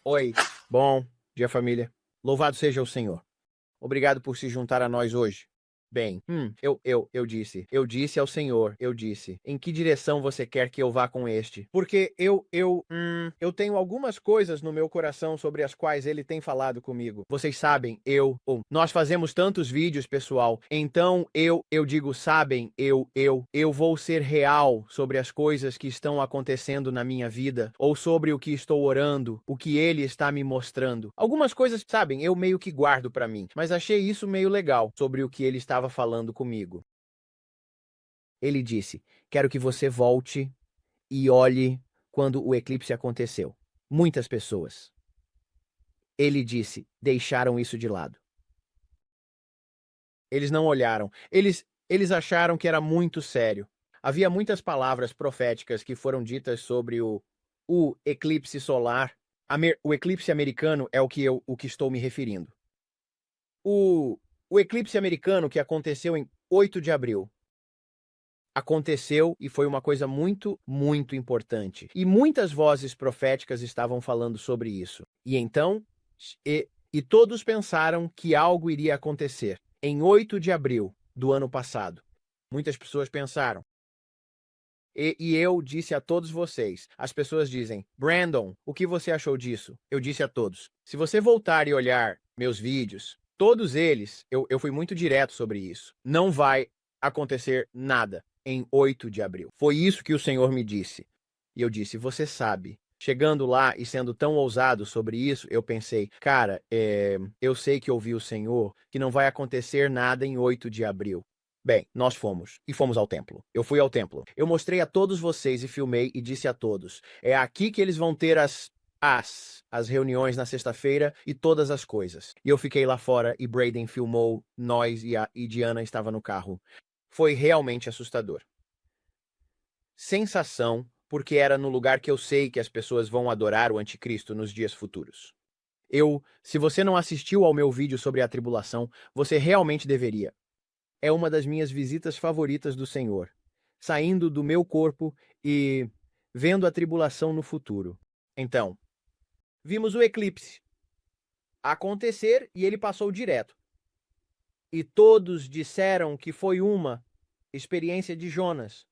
Oi, bom dia, família. Louvado seja o Senhor. Obrigado por se juntar a nós hoje. Bem, eu disse ao Senhor, eu disse, em que direção você quer que eu vá com este? Porque eu tenho algumas coisas no meu coração sobre as quais ele tem falado comigo. Vocês sabem, nós fazemos tantos vídeos, pessoal, então eu digo, sabem, eu vou ser real sobre as coisas que estão acontecendo na minha vida, ou sobre o que estou orando, o que ele está me mostrando. Algumas coisas, sabem, eu meio que guardo pra mim, mas achei isso meio legal sobre o que ele estava falando comigo. Ele disse: quero que você volte e olhe quando o eclipse aconteceu. Muitas pessoas, ele disse, deixaram isso de lado. Eles não olharam. Eles acharam que era muito sério. Havia muitas palavras proféticas que foram ditas sobre o eclipse solar. O eclipse americano é o que estou me referindo. O eclipse americano que aconteceu em 8 de abril. Aconteceu e foi uma coisa muito, muito importante. E muitas vozes proféticas estavam falando sobre isso. E então, e todos pensaram que algo iria acontecer. Em 8 de abril do ano passado, muitas pessoas pensaram. E eu disse a todos vocês, as pessoas dizem, Brandon, o que você achou disso? Eu disse a todos, se você voltar e olhar meus vídeos, todos eles, eu fui muito direto sobre isso. Não vai acontecer nada em 8 de abril. Foi isso que o Senhor me disse. E eu disse, você sabe. Chegando lá e sendo tão ousado sobre isso, eu pensei, cara, eu sei que ouvi o Senhor, que não vai acontecer nada em 8 de abril. Bem, nós fomos, e fomos ao templo. Eu fui ao templo. Eu mostrei a todos vocês e filmei e disse a todos, é aqui que eles vão ter as reuniões na sexta-feira e todas as coisas. E eu fiquei lá fora e Braden filmou nós e Diana estava no carro. Foi realmente assustador. Sensação, porque era no lugar que eu sei que as pessoas vão adorar o anticristo nos dias futuros. Se você não assistiu ao meu vídeo sobre a tribulação, você realmente deveria. É uma das minhas visitas favoritas do Senhor, saindo do meu corpo e vendo a tribulação no futuro. Então, vimos o eclipse acontecer e ele passou direto. E todos disseram que foi uma experiência de Jonas,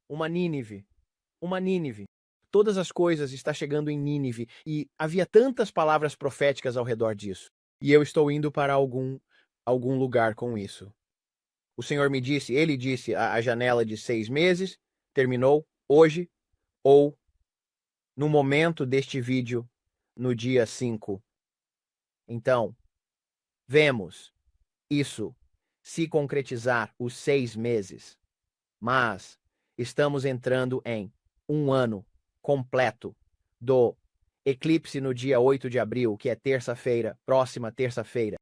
uma Nínive. Uma Nínive. Todas as coisas estão chegando em Nínive e havia tantas palavras proféticas ao redor disso. E eu estou indo para algum lugar com isso. O Senhor me disse, ele disse, a janela de 6 meses terminou hoje ou no momento deste vídeo, no dia 5. Então, vemos isso se concretizar os 6 meses. Mas estamos entrando em um ano completo do eclipse no dia 8 de abril, que é terça-feira, próxima terça-feira.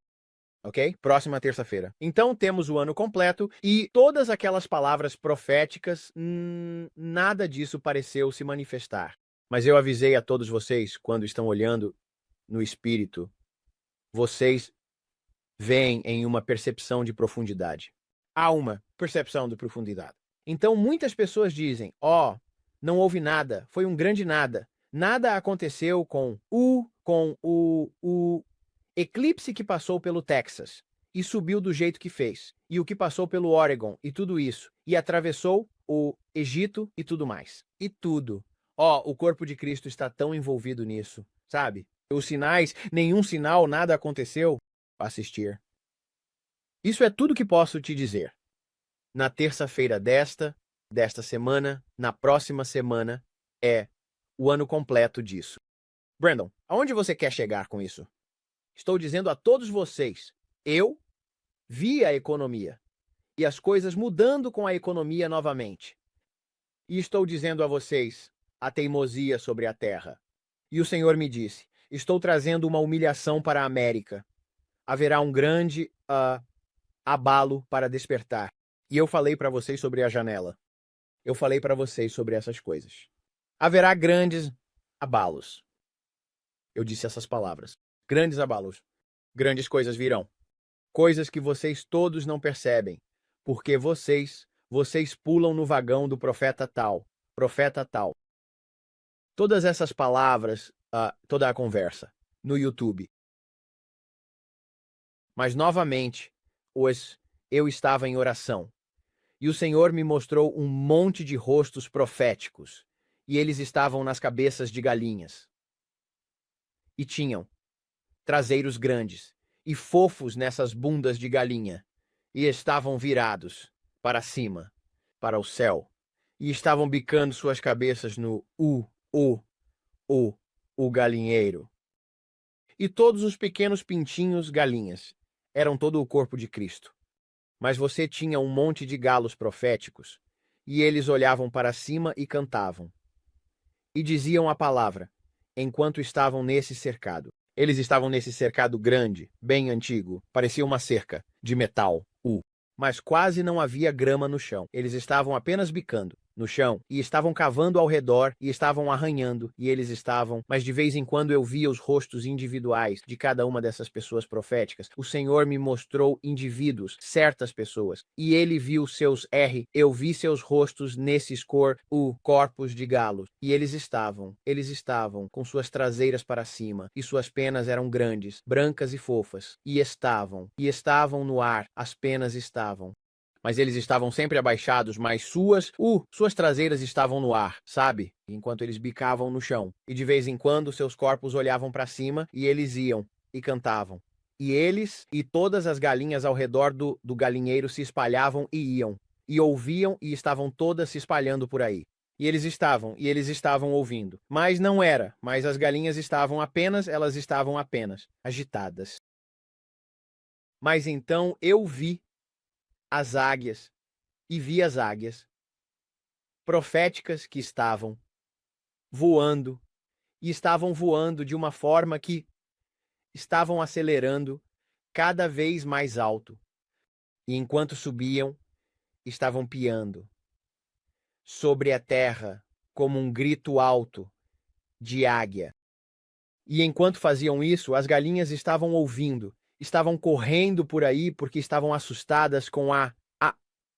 Ok? Próxima terça-feira. Então temos o ano completo e todas aquelas palavras proféticas, nada disso pareceu se manifestar. Mas eu avisei a todos vocês, quando estão olhando no espírito, vocês veem em uma percepção de profundidade. Há uma percepção de profundidade. Então muitas pessoas dizem, não houve nada, foi um grande nada. Nada aconteceu com o eclipse que passou pelo Texas e subiu do jeito que fez, e o que passou pelo Oregon e tudo isso, e atravessou o Egito e tudo mais. E tudo. O corpo de Cristo está tão envolvido nisso, sabe? Os sinais, nenhum sinal, nada aconteceu. Assistir. Isso é tudo que posso te dizer. Na terça-feira desta semana, na próxima semana, é o ano completo disso. Brandon, aonde você quer chegar com isso? Estou dizendo a todos vocês, eu vi a economia e as coisas mudando com a economia novamente. E estou dizendo a vocês a teimosia sobre a terra. E o Senhor me disse, estou trazendo uma humilhação para a América. Haverá um grande abalo para despertar. E eu falei para vocês sobre a janela. Eu falei para vocês sobre essas coisas. Haverá grandes abalos. Eu disse essas palavras. Grandes abalos. Grandes coisas virão. Coisas que vocês todos não percebem. Porque vocês pulam no vagão do profeta tal. Profeta tal. Todas essas palavras toda a conversa no YouTube. Mas novamente, eu estava em oração. E o Senhor me mostrou um monte de rostos proféticos, e eles estavam nas cabeças de galinhas. E tinham traseiros grandes e fofos nessas bundas de galinha, e estavam virados para cima, para o céu, e estavam bicando suas cabeças no o galinheiro. E todos os pequenos pintinhos galinhas eram todo o corpo de Cristo. Mas você tinha um monte de galos proféticos, e eles olhavam para cima e cantavam. E diziam a palavra, enquanto estavam nesse cercado. Eles estavam nesse cercado grande, bem antigo, parecia uma cerca de metal, mas quase não havia grama no chão. Eles estavam apenas bicando no chão e estavam cavando ao redor e estavam arranhando e eles estavam, mas de vez em quando eu via os rostos individuais de cada uma dessas pessoas proféticas. O Senhor me mostrou indivíduos, certas pessoas, e ele viu eu vi seus rostos nesses corpos de galos, e eles estavam com suas traseiras para cima e suas penas eram grandes, brancas e fofas, e estavam no ar, as penas estavam. Mas eles estavam sempre abaixados, mas suas traseiras estavam no ar, sabe? Enquanto eles bicavam no chão. E de vez em quando seus corpos olhavam para cima e eles iam e cantavam. E eles e todas as galinhas ao redor do galinheiro se espalhavam e iam. E ouviam e estavam todas se espalhando por aí. E eles estavam ouvindo. Mas não era, mas as galinhas elas estavam apenas agitadas. Mas então eu vi as águias, e vi as águias proféticas que estavam voando, e estavam voando de uma forma que estavam acelerando cada vez mais alto, e enquanto subiam, estavam piando sobre a terra como um grito alto de águia. E enquanto faziam isso, as galinhas estavam ouvindo, estavam correndo por aí porque estavam assustadas com a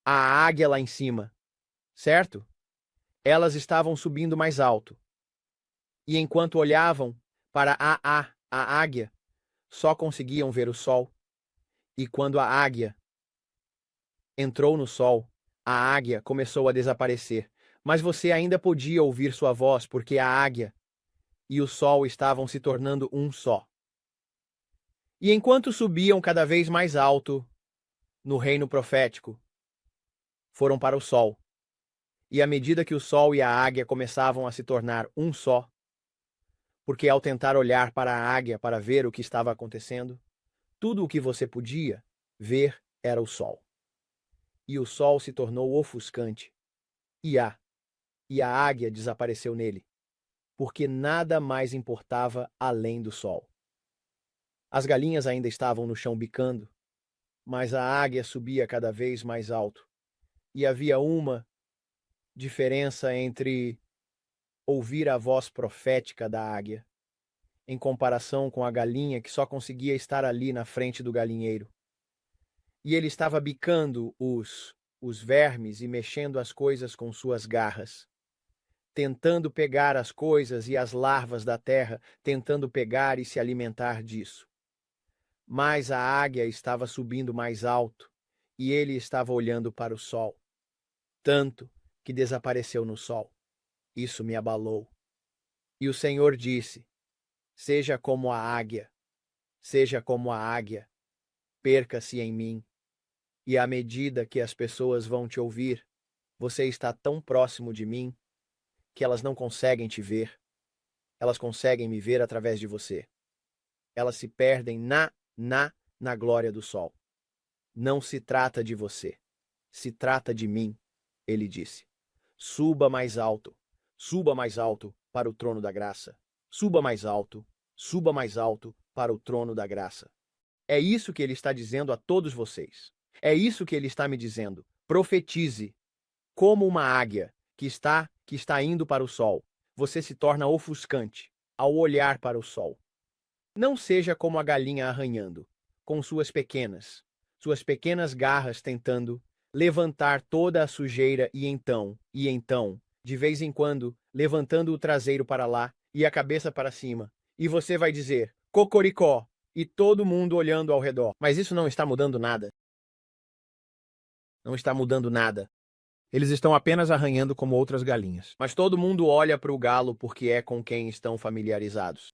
águia lá em cima, certo? Elas estavam subindo mais alto. E enquanto olhavam para a águia, só conseguiam ver o sol. E quando a águia entrou no sol, a águia começou a desaparecer. Mas você ainda podia ouvir sua voz porque a águia e o sol estavam se tornando um só. E enquanto subiam cada vez mais alto no reino profético, foram para o sol. E à medida que o sol e a águia começavam a se tornar um só, porque ao tentar olhar para a águia para ver o que estava acontecendo, tudo o que você podia ver era o sol. E o sol se tornou ofuscante, e a águia desapareceu nele, porque nada mais importava além do sol. As galinhas ainda estavam no chão bicando, mas a águia subia cada vez mais alto, e havia uma diferença entre ouvir a voz profética da águia, em comparação com a galinha que só conseguia estar ali na frente do galinheiro. E ele estava bicando os vermes e mexendo as coisas com suas garras, tentando pegar as coisas e as larvas da terra, tentando pegar e se alimentar disso. Mas a águia estava subindo mais alto e ele estava olhando para o sol, tanto que desapareceu no sol. Isso me abalou. E o Senhor disse: seja como a águia, perca-se em mim. E à medida que as pessoas vão te ouvir, você está tão próximo de mim que elas não conseguem te ver. Elas conseguem me ver através de você. Elas se perdem na glória do sol. Não se trata de você, se trata de mim, ele disse. Suba mais alto para o trono da graça. Suba mais alto para o trono da graça. É isso que ele está dizendo a todos vocês. É isso que ele está me dizendo. Profetize. Como uma águia que está indo para o sol, você se torna ofuscante ao olhar para o sol. Não seja como a galinha arranhando, com suas pequenas garras tentando levantar toda a sujeira e então, de vez em quando, levantando o traseiro para lá e a cabeça para cima. E você vai dizer, cocoricó, e todo mundo olhando ao redor. Mas isso não está mudando nada. Não está mudando nada. Eles estão apenas arranhando como outras galinhas. Mas todo mundo olha para o galo porque é com quem estão familiarizados.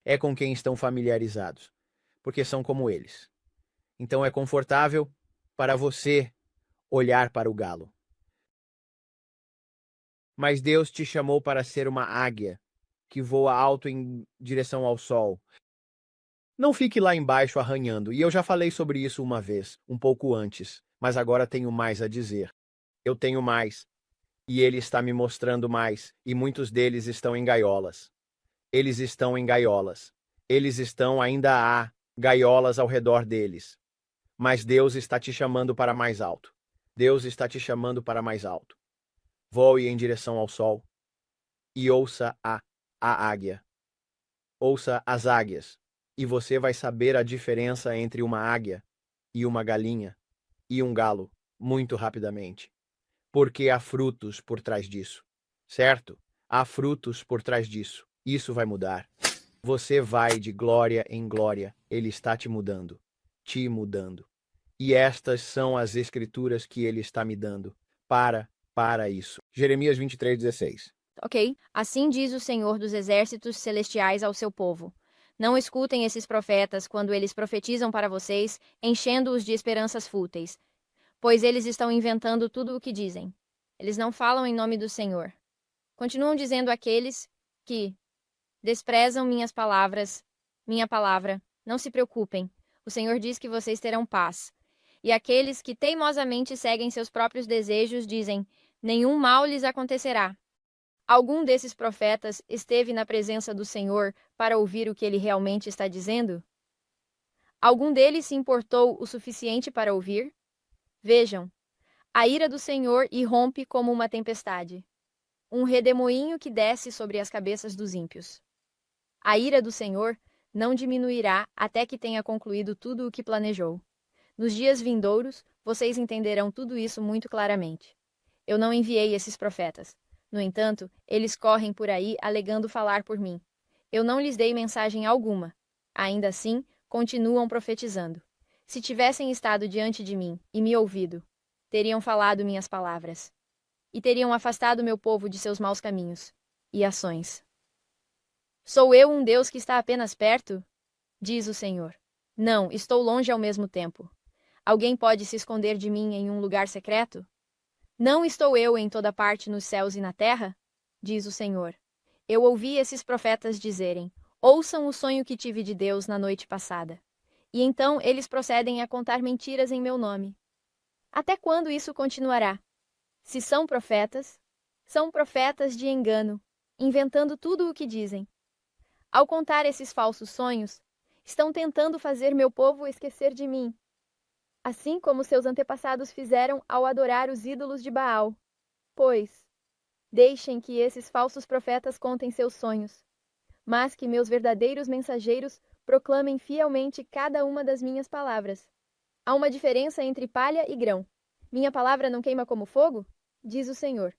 É com quem estão familiarizados, porque são como eles. Então é confortável para você olhar para o galo. Mas Deus te chamou para ser uma águia que voa alto em direção ao sol. Não fique lá embaixo arranhando, e eu já falei sobre isso uma vez, um pouco antes, mas agora tenho mais a dizer. Eu tenho mais, e ele está me mostrando mais, e muitos deles estão em gaiolas. Eles estão em gaiolas. Ainda há gaiolas ao redor deles. Mas Deus está te chamando para mais alto. Deus está te chamando para mais alto. Voe em direção ao sol e ouça a águia. Ouça as águias, e você vai saber a diferença entre uma águia e uma galinha e um galo muito rapidamente. Porque há frutos por trás disso, certo? Há frutos por trás disso. Isso vai mudar. Você vai de glória em glória. Ele está te mudando. Te mudando. E estas são as escrituras que ele está me dando. Para isso. Jeremias 23:16. Ok? Assim diz o Senhor dos Exércitos Celestiais ao seu povo. Não escutem esses profetas quando eles profetizam para vocês, enchendo-os de esperanças fúteis, pois eles estão inventando tudo o que dizem. Eles não falam em nome do Senhor. Continuam dizendo àqueles que desprezam minha palavra. Não se preocupem. O Senhor diz que vocês terão paz. E aqueles que teimosamente seguem seus próprios desejos dizem: nenhum mal lhes acontecerá. Algum desses profetas esteve na presença do Senhor para ouvir o que ele realmente está dizendo? Algum deles se importou o suficiente para ouvir? Vejam, a ira do Senhor irrompe como uma tempestade, um redemoinho que desce sobre as cabeças dos ímpios. A ira do Senhor não diminuirá até que tenha concluído tudo o que planejou. Nos dias vindouros, vocês entenderão tudo isso muito claramente. Eu não enviei esses profetas. No entanto, eles correm por aí alegando falar por mim. Eu não lhes dei mensagem alguma. Ainda assim, continuam profetizando. Se tivessem estado diante de mim e me ouvido, teriam falado minhas palavras. E teriam afastado meu povo de seus maus caminhos e ações. Sou eu um Deus que está apenas perto? Diz o Senhor. Não, estou longe ao mesmo tempo. Alguém pode se esconder de mim em um lugar secreto? Não estou eu em toda parte nos céus e na terra? Diz o Senhor. Eu ouvi esses profetas dizerem: ouçam o sonho que tive de Deus na noite passada. E então eles procedem a contar mentiras em meu nome. Até quando isso continuará? Se são profetas de engano, inventando tudo o que dizem. Ao contar esses falsos sonhos, estão tentando fazer meu povo esquecer de mim, assim como seus antepassados fizeram ao adorar os ídolos de Baal. Pois, deixem que esses falsos profetas contem seus sonhos, mas que meus verdadeiros mensageiros proclamem fielmente cada uma das minhas palavras. Há uma diferença entre palha e grão. Minha palavra não queima como fogo? Diz o Senhor.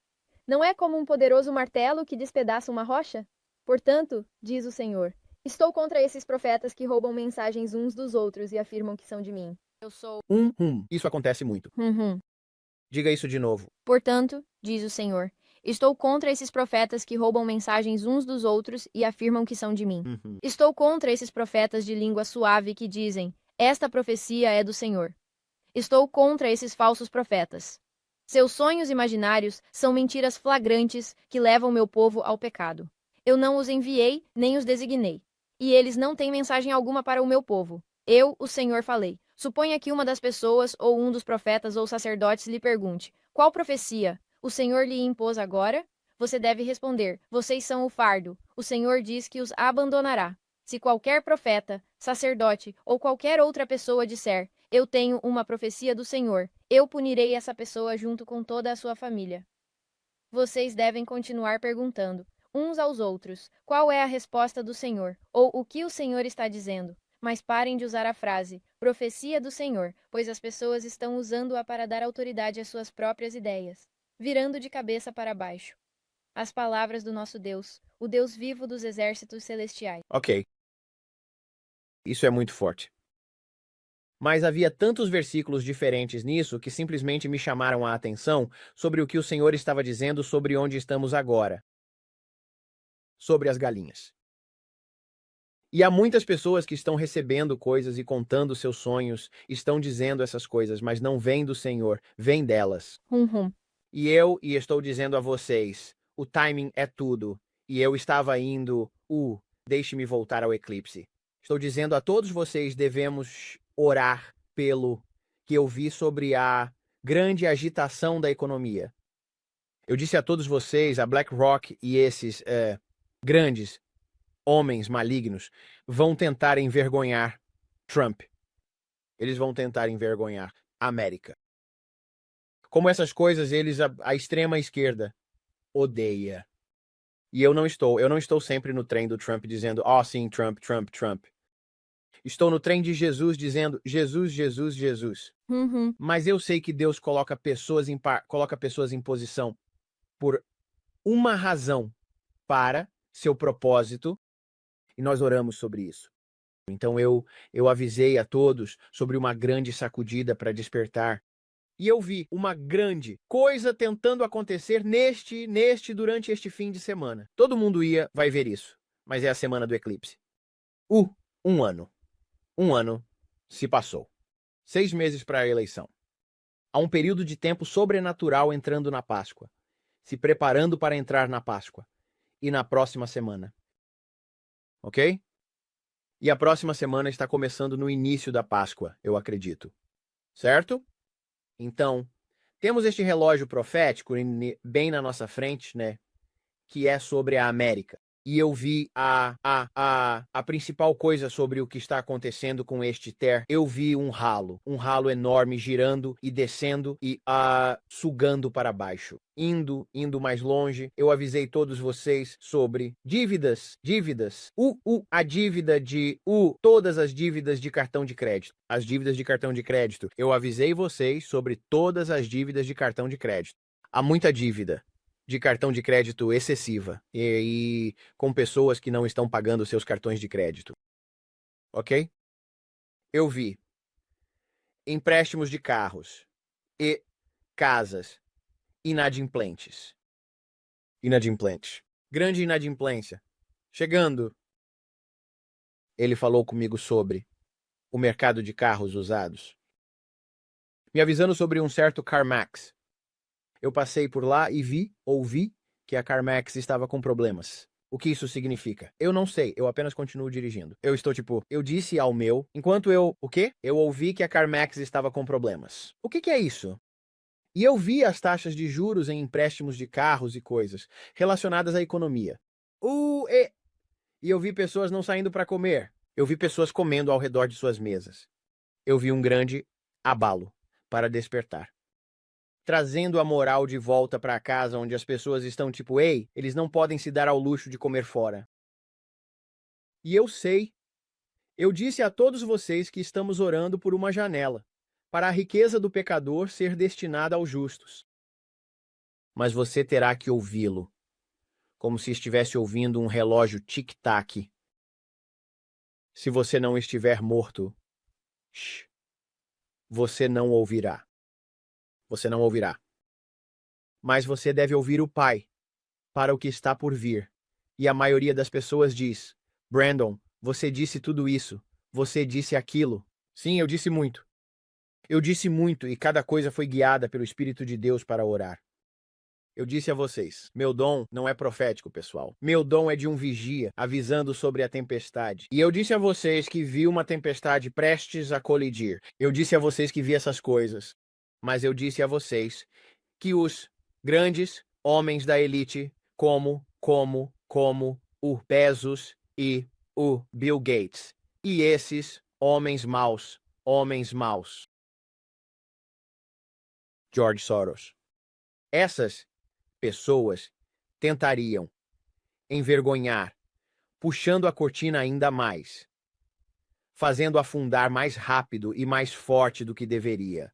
Não é como um poderoso martelo que despedaça uma rocha? Portanto, diz o Senhor, estou contra esses profetas que roubam mensagens uns dos outros e afirmam que são de mim. Eu sou. Isso acontece muito. Diga isso de novo. Portanto, diz o Senhor, estou contra esses profetas que roubam mensagens uns dos outros e afirmam que são de mim. Estou contra esses profetas de língua suave que dizem: esta profecia é do Senhor. Estou contra esses falsos profetas. Seus sonhos imaginários são mentiras flagrantes que levam meu povo ao pecado. Eu não os enviei, nem os designei. E eles não têm mensagem alguma para o meu povo. Eu, o Senhor, falei. Suponha que uma das pessoas ou um dos profetas ou sacerdotes lhe pergunte: qual profecia o Senhor lhe impôs agora? Você deve responder: vocês são o fardo. O Senhor diz que os abandonará. Se qualquer profeta, sacerdote ou qualquer outra pessoa disser: eu tenho uma profecia do Senhor, eu punirei essa pessoa junto com toda a sua família. Vocês devem continuar perguntando uns aos outros: qual é a resposta do Senhor? Ou o que o Senhor está dizendo? Mas parem de usar a frase profecia do Senhor, pois as pessoas estão usando-a para dar autoridade às suas próprias ideias, virando de cabeça para baixo. As palavras do nosso Deus, o Deus vivo dos exércitos celestiais. Ok, isso é muito forte. Mas havia tantos versículos diferentes nisso que simplesmente me chamaram a atenção sobre o que o Senhor estava dizendo sobre onde estamos agora, sobre as galinhas. E há muitas pessoas que estão recebendo coisas e contando seus sonhos, estão dizendo essas coisas, mas não vêm do Senhor, vêm delas. Hum. E estou dizendo a vocês, o timing é tudo. E eu estava indo, deixe-me voltar ao eclipse. Estou dizendo a todos vocês, devemos orar pelo que eu vi sobre a grande agitação da economia. Eu disse a todos vocês, a BlackRock e esses grandes homens malignos vão tentar envergonhar Trump. Eles vão tentar envergonhar a América. Como essas coisas, a extrema esquerda odeia. E eu não estou sempre no trem do Trump dizendo, sim, Trump, Trump, Trump. Estou no trem de Jesus dizendo, Jesus, Jesus, Jesus. Mas eu sei que Deus coloca pessoas em posição por uma razão para seu propósito, e nós oramos sobre isso. Então eu avisei a todos sobre uma grande sacudida para despertar. E eu vi uma grande coisa tentando acontecer durante este fim de semana. Todo mundo vai ver isso, mas é a semana do eclipse. Um ano. Um ano se passou. 6 meses para a eleição. Há um período de tempo sobrenatural entrando na Páscoa, se preparando para entrar na Páscoa, e na próxima semana. Ok? E a próxima semana está começando no início da Páscoa, eu acredito. Certo? Então, temos este relógio profético bem na nossa frente, né? Que é sobre a América. E eu vi a principal coisa sobre o que está acontecendo com este Ter. Eu vi um ralo enorme girando e descendo e sugando para baixo. Indo mais longe. Eu avisei todos vocês sobre dívidas. A dívida de todas as dívidas de cartão de crédito. As dívidas de cartão de crédito. Eu avisei vocês sobre todas as dívidas de cartão de crédito. Há muita dívida de cartão de crédito excessiva e com pessoas que não estão pagando seus cartões de crédito. Ok? Eu vi empréstimos de carros e casas inadimplentes. Grande inadimplência. Chegando. Ele falou comigo sobre o mercado de carros usados, me avisando sobre um certo CarMax. Eu passei por lá e ouvi que a CarMax estava com problemas. O que isso significa? Eu não sei, eu apenas continuo dirigindo. Eu estou eu disse ao meu, o quê? Eu ouvi que a CarMax estava com problemas. O que é isso? E eu vi as taxas de juros em empréstimos de carros e coisas relacionadas à economia. E eu vi pessoas não saindo para comer. Eu vi pessoas comendo ao redor de suas mesas. Eu vi um grande abalo para despertar. Trazendo a moral de volta para casa, onde as pessoas estão ei, eles não podem se dar ao luxo de comer fora. E eu sei. Eu disse a todos vocês que estamos orando por uma janela, para a riqueza do pecador ser destinada aos justos. Mas você terá que ouvi-lo, como se estivesse ouvindo um relógio tic-tac. Se você não estiver morto, você não ouvirá. Você não ouvirá. Mas você deve ouvir o Pai, para o que está por vir. E a maioria das pessoas diz, Brandon, você disse tudo isso. Você disse aquilo. Sim, eu disse muito. Eu disse muito e cada coisa foi guiada pelo Espírito de Deus para orar. Eu disse a vocês, meu dom não é profético, pessoal. Meu dom é de um vigia, avisando sobre a tempestade. E eu disse a vocês que vi uma tempestade prestes a colidir. Eu disse a vocês que vi essas coisas. Mas eu disse a vocês que os grandes homens da elite, como o Bezos e o Bill Gates, e esses homens maus, George Soros, essas pessoas tentariam envergonhar, puxando a cortina ainda mais, fazendo afundar mais rápido e mais forte do que deveria.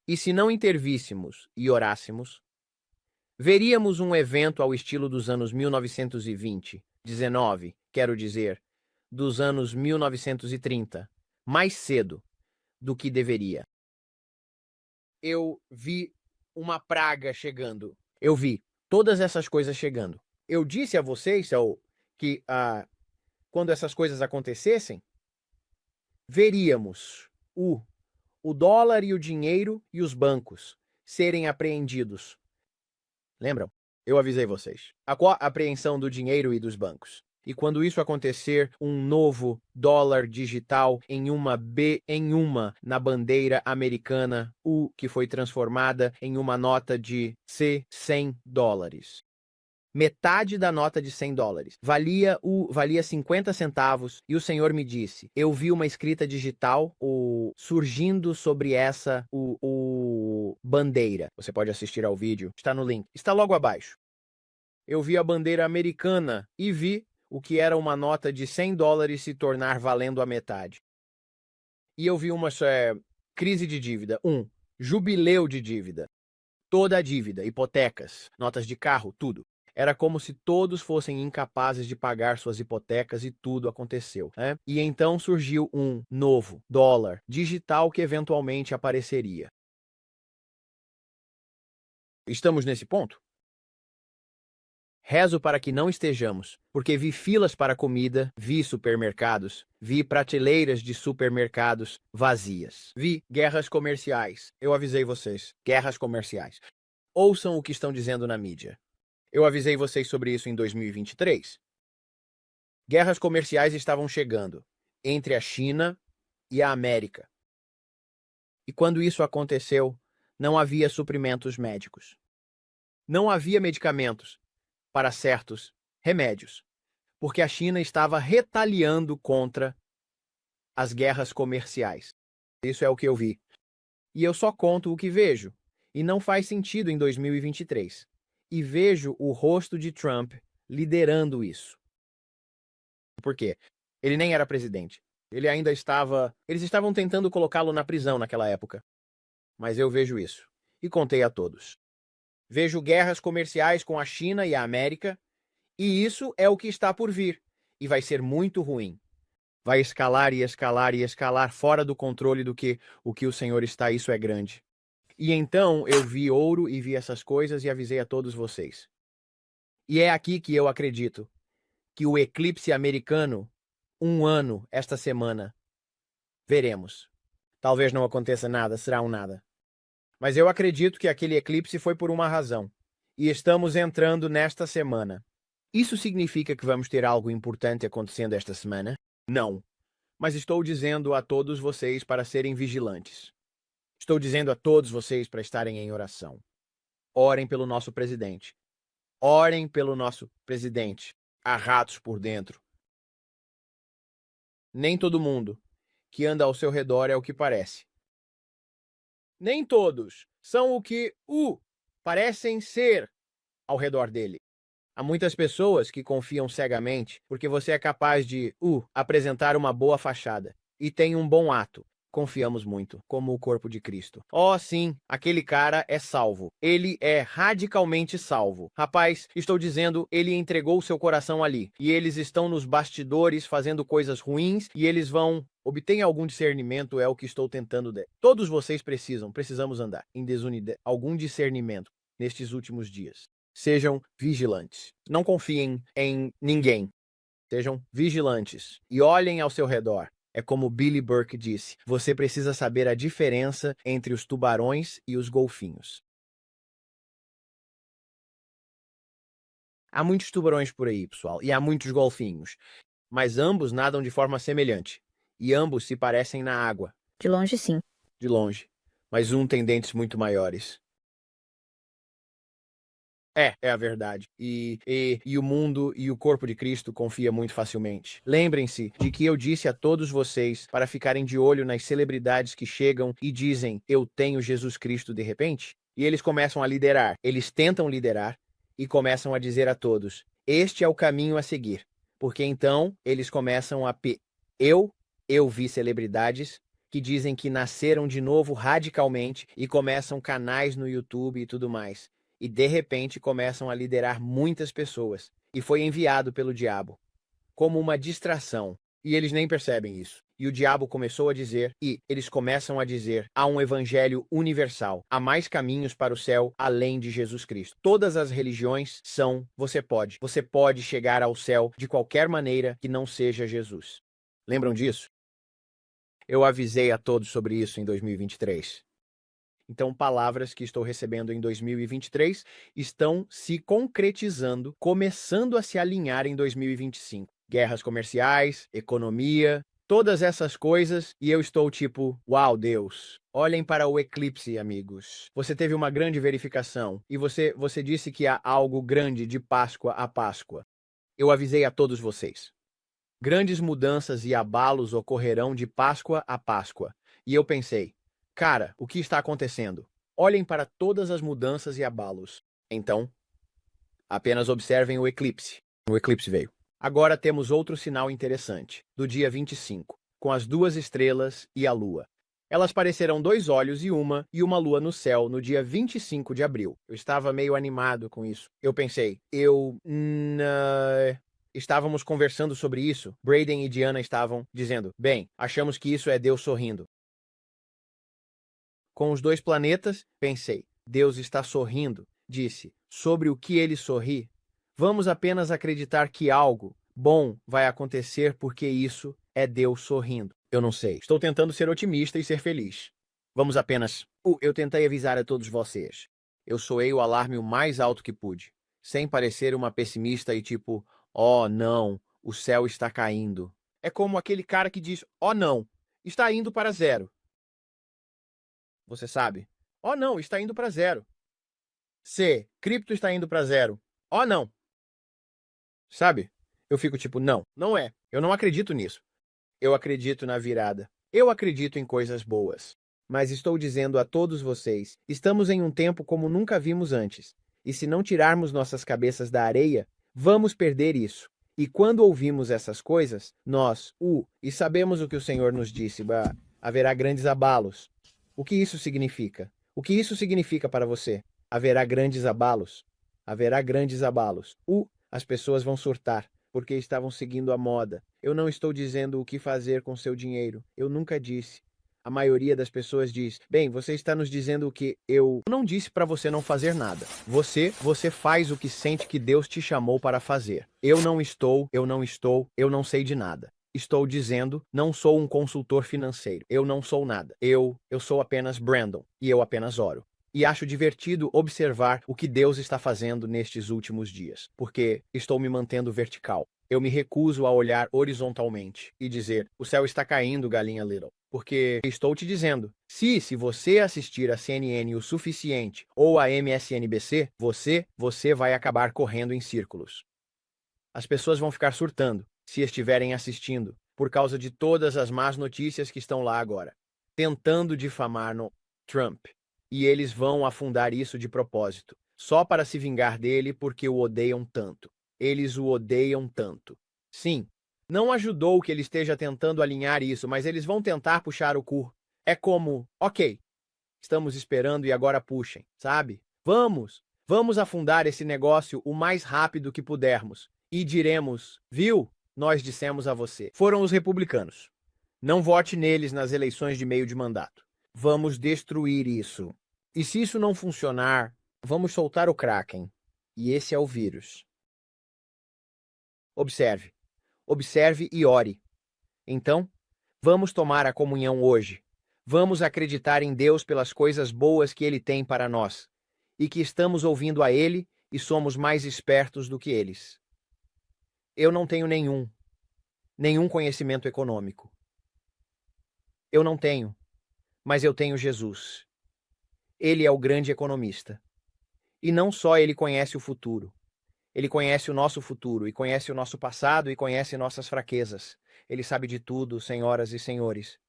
E se não intervíssemos e orássemos, Veríamos um evento ao estilo dos anos 1920, 19, quero dizer, dos anos 1930, mais cedo do que deveria. Eu vi uma praga chegando. Eu vi todas essas coisas chegando. Eu disse a vocês que quando essas coisas acontecessem, veríamos o dólar e o dinheiro e os bancos serem apreendidos. Lembram? Eu avisei vocês. A apreensão do dinheiro e dos bancos. E quando isso acontecer, um novo dólar digital em uma na bandeira americana, que foi transformada em uma nota de $100. Metade da nota de $100 valia 50 centavos, e o Senhor me disse: eu vi uma escrita digital surgindo sobre essa bandeira. Você pode assistir ao vídeo, está no link, está logo abaixo. Eu vi a bandeira americana e vi o que era uma nota de $100 se tornar valendo a metade. E eu vi uma crise de dívida, jubileu de dívida, toda a dívida, hipotecas, notas de carro, tudo. Era como se todos fossem incapazes de pagar suas hipotecas e tudo aconteceu, né? E então surgiu um novo dólar digital que eventualmente apareceria. Estamos nesse ponto? Rezo para que não estejamos, porque vi filas para comida, vi supermercados, vi prateleiras de supermercados vazias, vi guerras comerciais. Eu avisei vocês, guerras comerciais. Ouçam o que estão dizendo na mídia. Eu avisei vocês sobre isso em 2023. Guerras comerciais estavam chegando entre a China e a América. E quando isso aconteceu, não havia suprimentos médicos. Não havia medicamentos para certos remédios, porque a China estava retaliando contra as guerras comerciais. Isso é o que eu vi. E eu só conto o que vejo, e não faz sentido em 2023. E vejo o rosto de Trump liderando isso. Por quê? Ele nem era presidente. Eles estavam tentando colocá-lo na prisão naquela época. Mas eu vejo isso. E contei a todos. Vejo guerras comerciais com a China e a América, e isso é o que está por vir. E vai ser muito ruim. Vai escalar e escalar e escalar fora do controle do que o Senhor está. Isso é grande. E então eu vi ouro e vi essas coisas e avisei a todos vocês. E é aqui que eu acredito que o eclipse americano, ano, esta semana, veremos. Talvez não aconteça nada, será um nada. Mas eu acredito que aquele eclipse foi por uma razão. E estamos entrando nesta semana. Isso significa que vamos ter algo importante acontecendo esta semana? Não. Mas estou dizendo a todos vocês para serem vigilantes. Estou dizendo a todos vocês para estarem em oração. Orem pelo nosso presidente. Orem pelo nosso presidente. Há ratos por dentro. Nem todo mundo que anda ao seu redor é o que parece. Nem todos são o que parecem ser ao redor dele. Há muitas pessoas que confiam cegamente porque você é capaz de apresentar uma boa fachada e tem um bom ato. Confiamos muito, como o corpo de Cristo. Oh, sim, aquele cara é salvo. Ele é radicalmente salvo. Rapaz, estou dizendo, ele entregou seu coração ali. E eles estão nos bastidores fazendo coisas ruins e eles vão obter algum discernimento, é o que estou tentando. Todos vocês precisamos andar em desunidade, algum discernimento nestes últimos dias. Sejam vigilantes. Não confiem em ninguém. Sejam vigilantes e olhem ao seu redor. É como Billy Burke disse, você precisa saber a diferença entre os tubarões e os golfinhos. Há muitos tubarões por aí, pessoal, e há muitos golfinhos, mas ambos nadam de forma semelhante, e ambos se parecem na água. De longe, sim. De longe, mas um tem dentes muito maiores. É a verdade. E o mundo e o corpo de Cristo confia muito facilmente. Lembrem-se de que eu disse a todos vocês para ficarem de olho nas celebridades que chegam e dizem, eu tenho Jesus Cristo de repente. E eles começam a liderar. Eles tentam liderar e começam a dizer a todos, este é o caminho a seguir. Porque então eles começam a... Eu vi celebridades que dizem que nasceram de novo radicalmente e começam canais no YouTube e tudo mais. e de repente começam a liderar muitas pessoas, e foi enviado pelo diabo, como uma distração, e eles nem percebem isso. E o diabo começou a dizer, e eles começam a dizer, há um evangelho universal, há mais caminhos para o céu além de Jesus Cristo. Todas as religiões são, você pode chegar ao céu de qualquer maneira que não seja Jesus. Lembram disso? Eu avisei a todos sobre isso em 2023. Então, palavras que estou recebendo em 2023 estão se concretizando, começando a se alinhar em 2025. Guerras comerciais, economia, todas essas coisas, e eu estou tipo, uau, Deus. Olhem para o eclipse, amigos. Você teve uma grande verificação, e você disse que há algo grande de Páscoa a Páscoa. Eu avisei a todos vocês. Grandes mudanças e abalos ocorrerão de Páscoa a Páscoa. E eu pensei, cara, o que está acontecendo? Olhem para todas as mudanças e abalos. Então, apenas observem o eclipse. O eclipse veio. Agora temos outro sinal interessante, do dia 25, com as duas estrelas e a lua. Elas parecerão dois olhos e uma lua no céu no dia 25 de abril. Eu estava meio animado com isso. Eu pensei, estávamos conversando sobre isso. Braden e Diana estavam dizendo, bem, achamos que isso é Deus sorrindo. Com os dois planetas, pensei, Deus está sorrindo. Disse, sobre o que ele sorri? Vamos apenas acreditar que algo bom vai acontecer porque isso é Deus sorrindo. Eu não sei. Estou tentando ser otimista e ser feliz. Vamos apenas... eu tentei avisar a todos vocês. Eu soei o alarme o mais alto que pude, sem parecer uma pessimista e tipo, oh não, o céu está caindo. É como aquele cara que diz, oh não, está indo para zero. Você sabe? Oh não, está indo para zero. C, cripto está indo para zero. Oh não. Sabe? Eu fico tipo, não, não é. Eu não acredito nisso. Eu acredito na virada. Eu acredito em coisas boas. Mas estou dizendo a todos vocês, estamos em um tempo como nunca vimos antes. E se não tirarmos nossas cabeças da areia, vamos perder isso. E quando ouvimos essas coisas, e sabemos o que o Senhor nos disse, haverá grandes abalos. O que isso significa? O que isso significa para você? Haverá grandes abalos. Haverá grandes abalos. As pessoas vão surtar, porque estavam seguindo a moda. Eu não estou dizendo o que fazer com seu dinheiro. Eu nunca disse. A maioria das pessoas diz, bem, você está nos dizendo que eu não disse para você não fazer nada. Você faz o que sente que Deus te chamou para fazer. Eu não sei de nada. Estou dizendo, não sou um consultor financeiro. Eu não sou nada. Eu sou apenas Brandon, e eu apenas oro. E acho divertido observar o que Deus está fazendo nestes últimos dias, porque estou me mantendo vertical. Eu me recuso a olhar horizontalmente e dizer, o céu está caindo, galinha Little. Porque estou te dizendo, se você assistir a CNN o suficiente ou a MSNBC, você vai acabar correndo em círculos. As pessoas vão ficar surtando se estiverem assistindo, por causa de todas as más notícias que estão lá agora, tentando difamar no Trump. E eles vão afundar isso de propósito, só para se vingar dele porque o odeiam tanto. Eles o odeiam tanto. Sim, não ajudou que ele esteja tentando alinhar isso, mas eles vão tentar puxar o cu. É como, ok, estamos esperando e agora puxem, sabe? Vamos afundar esse negócio o mais rápido que pudermos. E diremos, viu? Nós dissemos a você. Foram os republicanos. Não vote neles nas eleições de meio de mandato. Vamos destruir isso. E se isso não funcionar, vamos soltar o Kraken. E esse é o vírus. Observe e ore. Então, vamos tomar a comunhão hoje. Vamos acreditar em Deus pelas coisas boas que Ele tem para nós. E que estamos ouvindo a Ele e somos mais espertos do que eles. Eu não tenho nenhum conhecimento econômico. Eu não tenho, mas eu tenho Jesus. Ele é o grande economista. E não só ele conhece o futuro. Ele conhece o nosso futuro, e conhece o nosso passado, e conhece nossas fraquezas. Ele sabe de tudo, senhoras e senhores.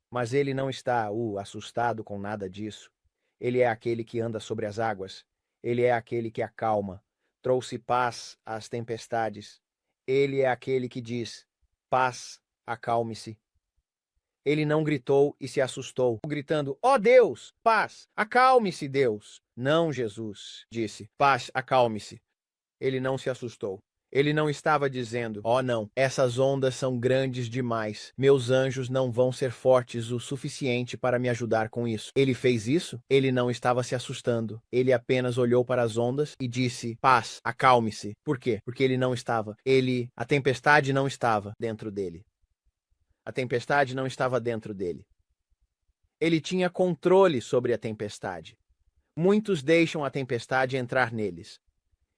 Mas ele não está, assustado com nada disso. Ele é aquele que anda sobre as águas. Ele é aquele que acalma. Trouxe paz às tempestades. Ele é aquele que diz, paz, acalme-se. Ele não gritou e se assustou, gritando: "Ó Deus, paz! Acalme-se, Deus!" "Não, Jesus", disse. "Paz, acalme-se." Ele não se assustou. Ele não estava dizendo: "Oh, não, essas ondas são grandes demais. Meus anjos não vão ser fortes o suficiente para me ajudar com isso." Ele fez isso? Ele não estava se assustando. Ele apenas olhou para as ondas e disse: "Paz, acalme-se." Por quê? Porque ele não estava. A tempestade não estava dentro dele. A tempestade não estava dentro dele. Ele tinha controle sobre a tempestade. Muitos deixam a tempestade entrar neles.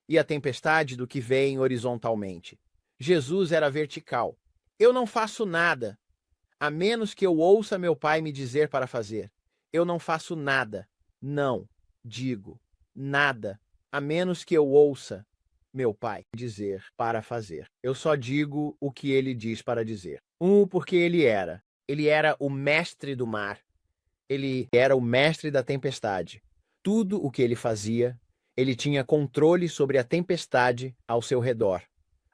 E a tempestade do que vem horizontalmente. Jesus era vertical. Eu não faço nada, a menos que eu ouça meu pai me dizer para fazer. Eu não faço nada. Não digo nada, a menos que eu ouça meu pai dizer para fazer. Eu só digo o que ele diz para dizer. Porque ele era. Ele era o mestre do mar. Ele era o mestre da tempestade. Tudo o que ele fazia, ele tinha controle sobre a tempestade ao seu redor.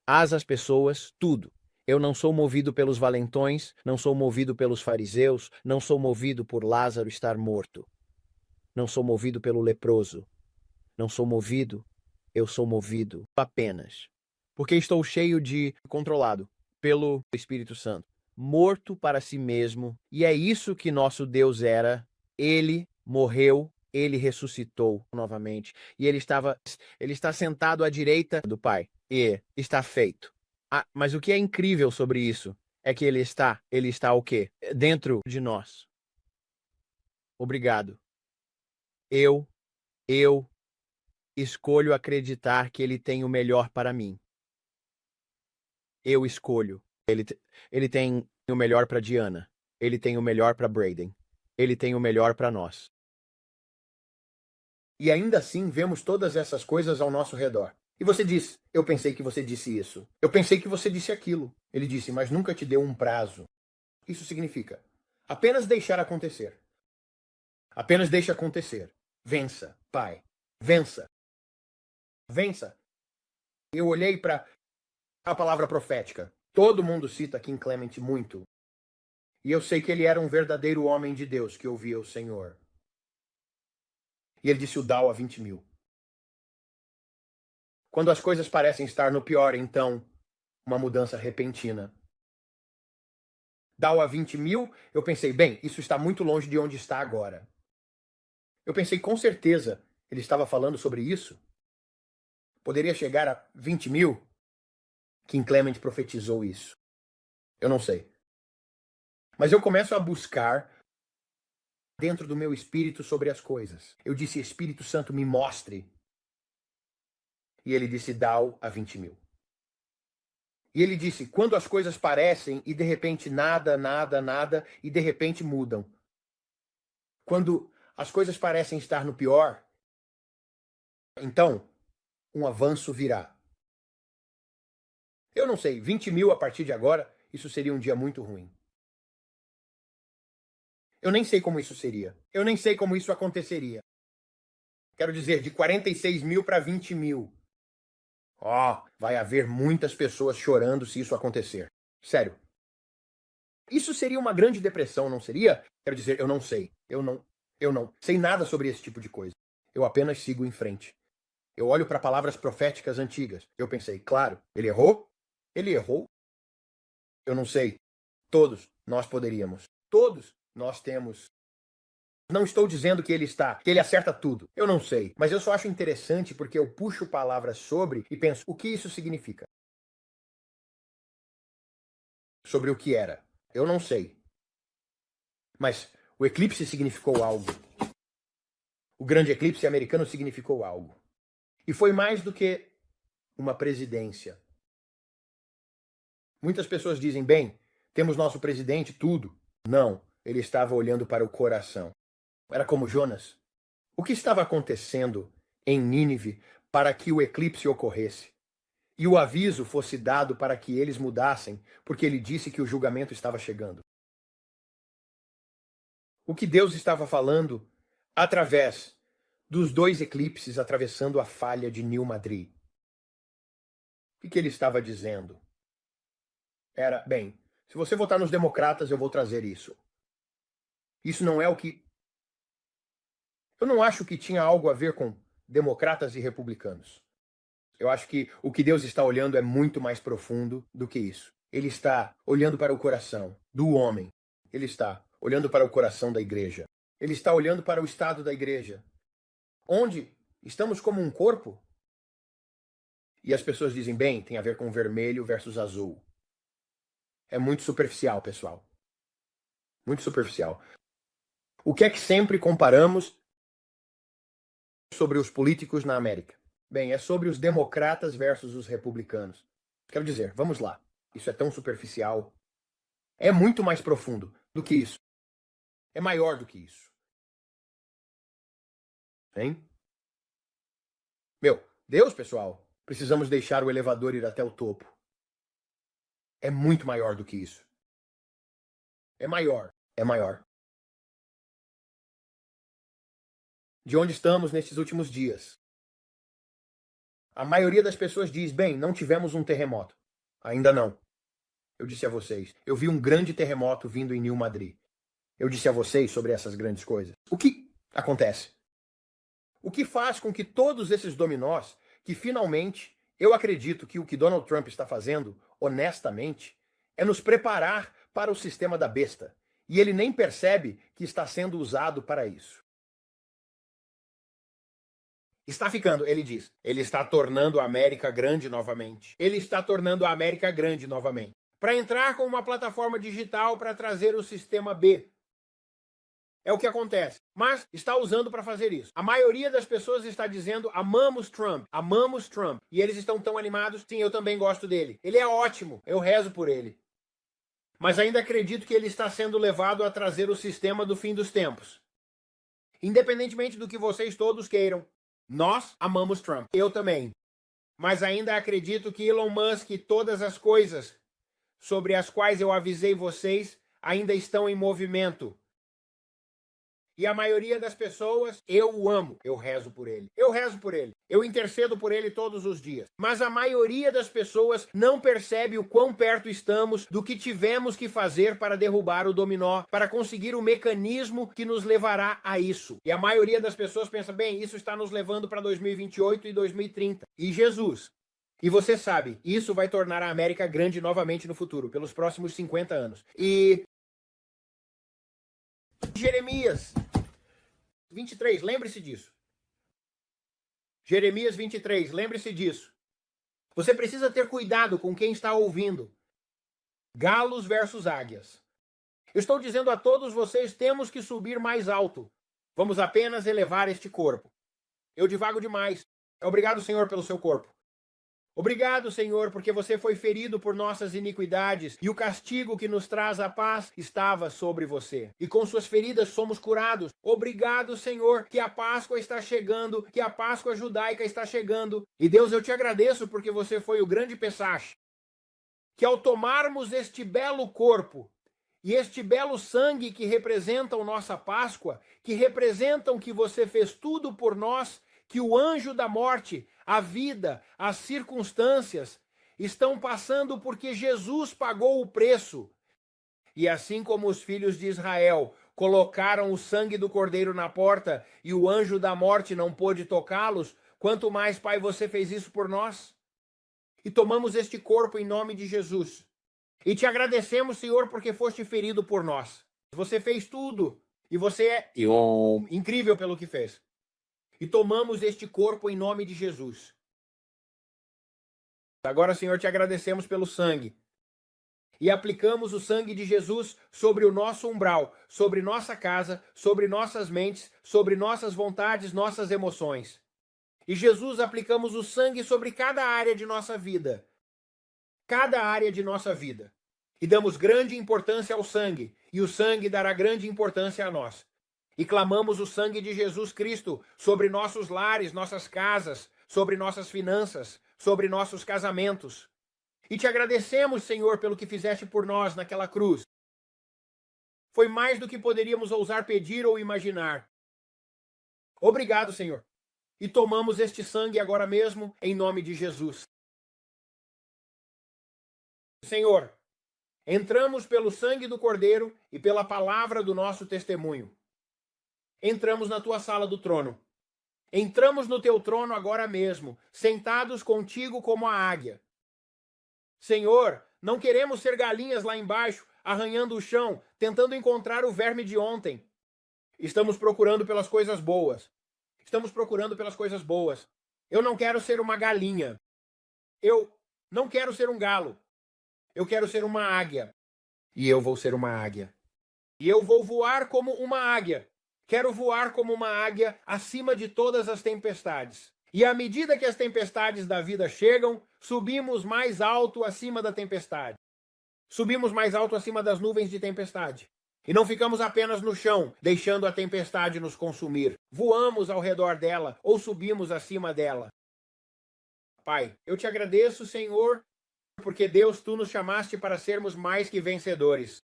As pessoas, tudo. Eu não sou movido pelos valentões, não sou movido pelos fariseus, não sou movido por Lázaro estar morto. Não sou movido pelo leproso. Não sou movido, eu sou movido apenas. Porque estou cheio de controlado pelo Espírito Santo. Morto para si mesmo. E é isso que nosso Deus era. Ele morreu, ele ressuscitou novamente. E ele está sentado à direita do Pai. E está feito. Mas o que é incrível sobre isso é que ele está o quê? Dentro de nós. Obrigado. Eu escolho acreditar que ele tem o melhor para mim. Eu escolho. Ele tem o melhor para Diana. Ele tem o melhor para Braden. Ele tem o melhor para nós. E ainda assim vemos todas essas coisas ao nosso redor. E você diz: "Eu pensei que você disse isso. Eu pensei que você disse aquilo." Ele disse: "Mas nunca te deu um prazo." Isso significa apenas deixar acontecer. Apenas deixe acontecer. Vença, Pai. Vença. Vença. Eu olhei para a palavra profética. Todo mundo cita King Clement muito. E eu sei que ele era um verdadeiro homem de Deus que ouvia o Senhor. E ele disse o Dow a 20.000. Quando as coisas parecem estar no pior, então, uma mudança repentina. Dow a 20.000, eu pensei, bem, isso está muito longe de onde está agora. Eu pensei, com certeza, ele estava falando sobre isso. Poderia chegar a 20.000? King Clement profetizou isso. Eu não sei. Mas eu começo a buscar dentro do meu espírito sobre as coisas. Eu disse, Espírito Santo, me mostre. E ele disse, Dow a 20.000. E ele disse, quando as coisas parecem e de repente nada, e de repente mudam. Quando as coisas parecem estar no pior, então um avanço virá. Eu não sei, 20.000 a partir de agora, isso seria um dia muito ruim. Eu nem sei como isso seria. Eu nem sei como isso aconteceria. Quero dizer, de 46.000 para 20.000. Vai haver muitas pessoas chorando se isso acontecer. Sério. Isso seria uma grande depressão, não seria? Quero dizer, eu não sei. Eu não sei nada sobre esse tipo de coisa. Eu apenas sigo em frente. Eu olho para palavras proféticas antigas. Eu pensei, claro, ele errou? Ele errou? Eu não sei. Todos nós poderíamos. Todos nós temos. Não estou dizendo que ele acerta tudo. Eu não sei. Mas eu só acho interessante porque eu puxo palavras sobre e penso, o que isso significa? Sobre o que era. Eu não sei. Mas o eclipse significou algo. O grande eclipse americano significou algo. E foi mais do que uma presidência. Muitas pessoas dizem, bem, temos nosso presidente, tudo. Não, ele estava olhando para o coração. Era como Jonas. O que estava acontecendo em Nínive para que o eclipse ocorresse? E o aviso fosse dado para que eles mudassem, porque ele disse que o julgamento estava chegando. O que Deus estava falando através dos 2 eclipses atravessando a falha de New Madrid? O que ele estava dizendo? Era, bem, Se você votar nos democratas, eu vou trazer isso. Isso não é o que... Eu não acho que tinha algo a ver com democratas e republicanos. Eu acho que o que Deus está olhando é muito mais profundo do que isso. Ele está olhando para o coração do homem. Ele está olhando para o coração da igreja. Ele está olhando para o estado da igreja, onde estamos como um corpo. E as pessoas dizem, bem, tem a ver com vermelho versus azul. É muito superficial, pessoal. Muito superficial. O que é que sempre comparamos sobre os políticos na América? Bem, é sobre os democratas versus os republicanos. Quero dizer, vamos lá. Isso é tão superficial. É muito mais profundo do que isso. É maior do que isso. Hein? Meu, Deus, pessoal, precisamos deixar o elevador ir até o topo. É muito maior do que isso. É maior. É maior. De onde estamos nestes últimos dias? A maioria das pessoas diz, bem, não tivemos um terremoto. Ainda não. Eu disse a vocês, eu vi um grande terremoto vindo em New Madrid. Eu disse a vocês sobre essas grandes coisas. O que acontece? O que faz com que todos esses dominós, que finalmente, eu acredito que o que Donald Trump está fazendo, honestamente, é nos preparar para o sistema da besta. E ele nem percebe que está sendo usado para isso. Está ficando, ele diz, ele está tornando a América grande novamente. Ele está tornando a América grande novamente. Para entrar com uma plataforma digital para trazer o sistema B. É o que acontece. Mas está usando para fazer isso. A maioria das pessoas está dizendo, amamos Trump, amamos Trump. E eles estão tão animados, sim, eu também gosto dele. Ele é ótimo, eu rezo por ele. Mas ainda acredito que ele está sendo levado a trazer o sistema do fim dos tempos. Independentemente do que vocês todos queiram. Nós amamos Trump. Eu também. Mas ainda acredito que Elon Musk e todas as coisas sobre as quais eu avisei vocês ainda estão em movimento. E a maioria das pessoas, eu o amo. Eu rezo por ele. Eu rezo por ele. Eu intercedo por ele todos os dias. Mas a maioria das pessoas não percebe o quão perto estamos do que tivemos que fazer para derrubar o dominó, para conseguir o mecanismo que nos levará a isso. E a maioria das pessoas pensa, bem, isso está nos levando para 2028 e 2030. E Jesus. E você sabe, isso vai tornar a América grande novamente no futuro, pelos próximos 50 anos. E Jeremias 23, lembre-se disso. Jeremias 23, lembre-se disso. Você precisa ter cuidado com quem está ouvindo. Galos versus águias. Eu estou dizendo a todos vocês, temos que subir mais alto. Vamos apenas elevar este corpo. Eu divago demais. Obrigado, Senhor, pelo seu corpo. Obrigado, Senhor, porque você foi ferido por nossas iniquidades e o castigo que nos traz a paz estava sobre você. E com suas feridas somos curados. Obrigado, Senhor, que a Páscoa está chegando, que a Páscoa judaica está chegando. E Deus, eu te agradeço porque você foi o grande Pessache. Que ao tomarmos este belo corpo e este belo sangue que representam nossa Páscoa, que representam que você fez tudo por nós, que o anjo da morte, a vida, as circunstâncias estão passando porque Jesus pagou o preço. E assim como os filhos de Israel colocaram o sangue do cordeiro na porta e o anjo da morte não pôde tocá-los, quanto mais, Pai, você fez isso por nós. E tomamos este corpo em nome de Jesus. E te agradecemos, Senhor, porque foste ferido por nós. Você fez tudo. E você é incrível pelo que fez. E tomamos este corpo em nome de Jesus. Agora, Senhor, te agradecemos pelo sangue. E aplicamos o sangue de Jesus sobre o nosso umbral, sobre nossa casa, sobre nossas mentes, sobre nossas vontades, nossas emoções. E Jesus, aplicamos o sangue sobre cada área de nossa vida. Cada área de nossa vida. E damos grande importância ao sangue. E o sangue dará grande importância a nós. E clamamos o sangue de Jesus Cristo sobre nossos lares, nossas casas, sobre nossas finanças, sobre nossos casamentos. E te agradecemos, Senhor, pelo que fizeste por nós naquela cruz. Foi mais do que poderíamos ousar pedir ou imaginar. Obrigado, Senhor. E tomamos este sangue agora mesmo em nome de Jesus. Senhor, Entramos pelo sangue do Cordeiro e pela palavra do nosso testemunho. Entramos na tua sala do trono. Entramos no teu trono agora mesmo, sentados contigo como a águia. Senhor, não queremos ser galinhas lá embaixo, arranhando o chão, tentando encontrar o verme de ontem. Estamos procurando pelas coisas boas. Estamos procurando pelas coisas boas. Eu não quero ser uma galinha. Eu não quero ser um galo. Eu quero ser uma águia. E eu vou ser uma águia. E eu vou voar como uma águia. Quero voar como uma águia acima de todas as tempestades. E à medida que as tempestades da vida chegam, subimos mais alto acima da tempestade. Subimos mais alto acima das nuvens de tempestade. E não ficamos apenas no chão, deixando a tempestade nos consumir. Voamos ao redor dela ou subimos acima dela. Pai, eu te agradeço, Senhor, porque Deus, tu nos chamaste para sermos mais que vencedores.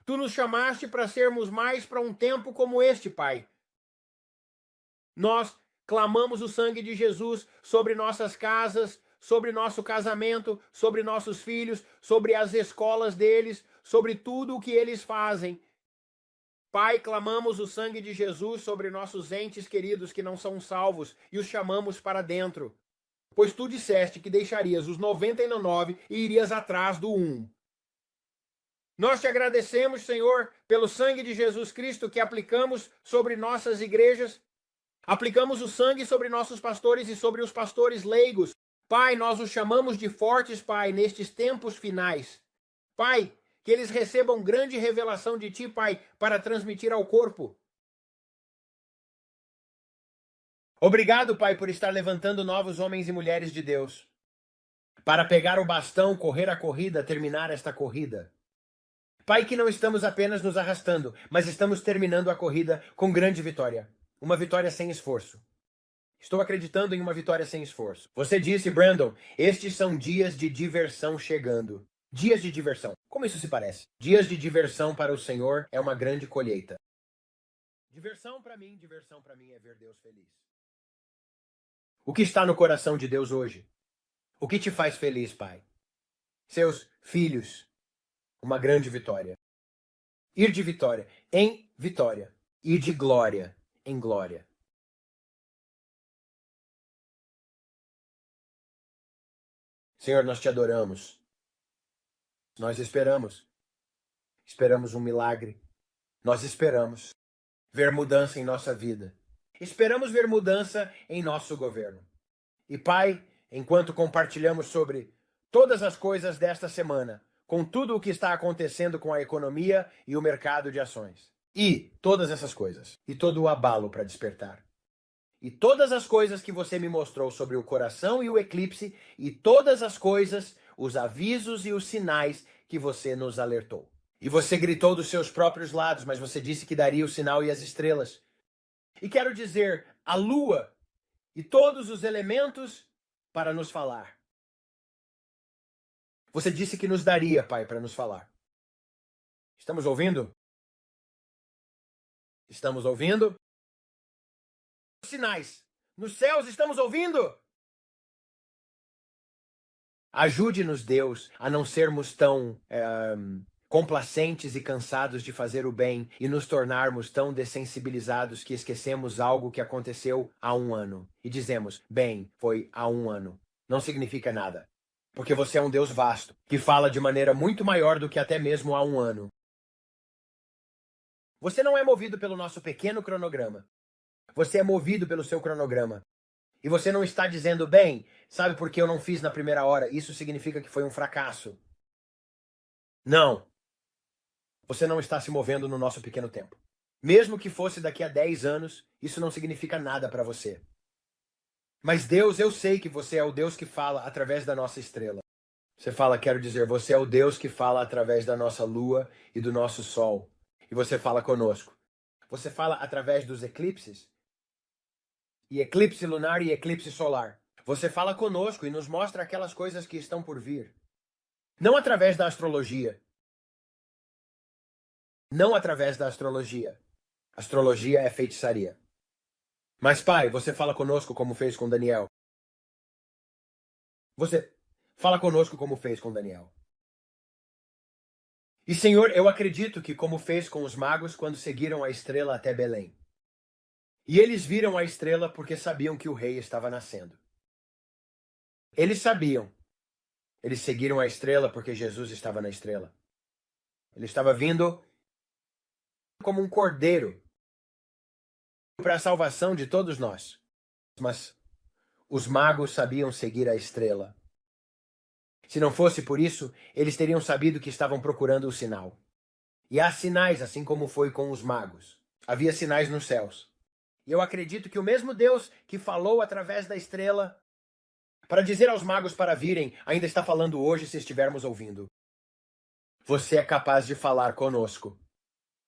Tu nos chamaste para sermos mais para um tempo como este, Pai. Nós clamamos o sangue de Jesus sobre nossas casas, sobre nosso casamento, sobre nossos filhos, sobre as escolas deles, sobre tudo o que eles fazem. Pai, clamamos o sangue de Jesus sobre nossos entes queridos que não são salvos e os chamamos para dentro. Pois tu disseste que deixarias os 99 e irias atrás do 1. Nós te agradecemos, Senhor, pelo sangue de Jesus Cristo que aplicamos sobre nossas igrejas. Aplicamos o sangue sobre nossos pastores e sobre os pastores leigos. Pai, nós os chamamos de fortes, Pai, nestes tempos finais. Pai, que eles recebam grande revelação de Ti, Pai, para transmitir ao corpo. Obrigado, Pai, por estar levantando novos homens e mulheres de Deus. Para pegar o bastão, correr a corrida, terminar esta corrida. Pai, que não estamos apenas nos arrastando, mas estamos terminando a corrida com grande vitória. Uma vitória sem esforço. Estou acreditando em uma vitória sem esforço. Você disse, Brandon, estes são dias de diversão chegando. Dias de diversão. Como isso se parece? Dias de diversão para o Senhor é uma grande colheita. Diversão para mim é ver Deus feliz. O que está no coração de Deus hoje? O que te faz feliz, Pai? Seus filhos. Uma grande vitória. Ir de vitória em vitória. Ir de glória em glória. Senhor, nós te adoramos. Nós esperamos. Esperamos um milagre. Nós esperamos ver mudança em nossa vida. Esperamos ver mudança em nosso governo. E, Pai, enquanto compartilhamos sobre todas as coisas desta semana, com tudo o que está acontecendo com a economia e o mercado de ações. E todas essas coisas. E todo o abalo para despertar. E todas as coisas que você me mostrou sobre o coração e o eclipse. E todas as coisas, os avisos e os sinais que você nos alertou. E você gritou dos seus próprios lados, mas você disse que daria o sinal e as estrelas. E quero dizer, a lua e todos os elementos para nos falar. Você disse que nos daria, Pai, para nos falar. Estamos ouvindo? Estamos ouvindo? Sinais. Nos céus estamos ouvindo? Ajude-nos, Deus, a não sermos tão complacentes e cansados de fazer o bem e nos tornarmos tão dessensibilizados que esquecemos algo que aconteceu há 1 ano. E dizemos, bem, foi há 1 ano. Não significa nada. Porque você é um Deus vasto, que fala de maneira muito maior do que até mesmo há 1 ano. Você não é movido pelo nosso pequeno cronograma. Você é movido pelo seu cronograma. E você não está dizendo, bem, sabe por que eu não fiz na primeira hora? Isso significa que foi um fracasso. Não. Você não está se movendo no nosso pequeno tempo. Mesmo que fosse daqui a 10 anos, isso não significa nada para você. Mas Deus, eu sei que você é o Deus que fala através da nossa estrela. Você fala, quero dizer, você é o Deus que fala através da nossa lua e do nosso sol. E você fala conosco. Você fala através dos eclipses. E eclipse lunar e eclipse solar. Você fala conosco e nos mostra aquelas coisas que estão por vir. Não através da astrologia. Não através da astrologia. Astrologia é feitiçaria. Mas, Pai, você fala conosco como fez com Daniel. Você fala conosco como fez com Daniel. E, Senhor, eu acredito que como fez com os magos quando seguiram a estrela até Belém. E eles viram a estrela porque sabiam que o rei estava nascendo. Eles sabiam. Eles seguiram a estrela porque Jesus estava na estrela. Ele estava vindo como um cordeiro para a salvação de todos nós. Mas os magos sabiam seguir a estrela. Se não fosse por isso, eles teriam sabido que estavam procurando o sinal. E há sinais, assim como foi com os magos. Havia sinais nos céus. E eu acredito que o mesmo Deus que falou através da estrela para dizer aos magos para virem, ainda está falando hoje se estivermos ouvindo. Você é capaz de falar conosco.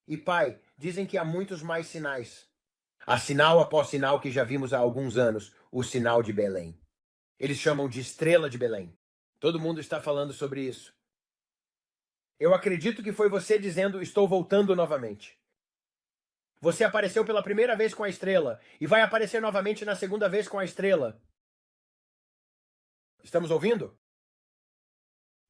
E Pai, dizem que há muitos mais sinais. Há sinal após sinal que já vimos há alguns anos, o sinal de Belém. Eles chamam de estrela de Belém. Todo mundo está falando sobre isso. Eu acredito que foi você dizendo, estou voltando novamente. Você apareceu pela primeira vez com a estrela e vai aparecer novamente na segunda vez com a estrela. Estamos ouvindo?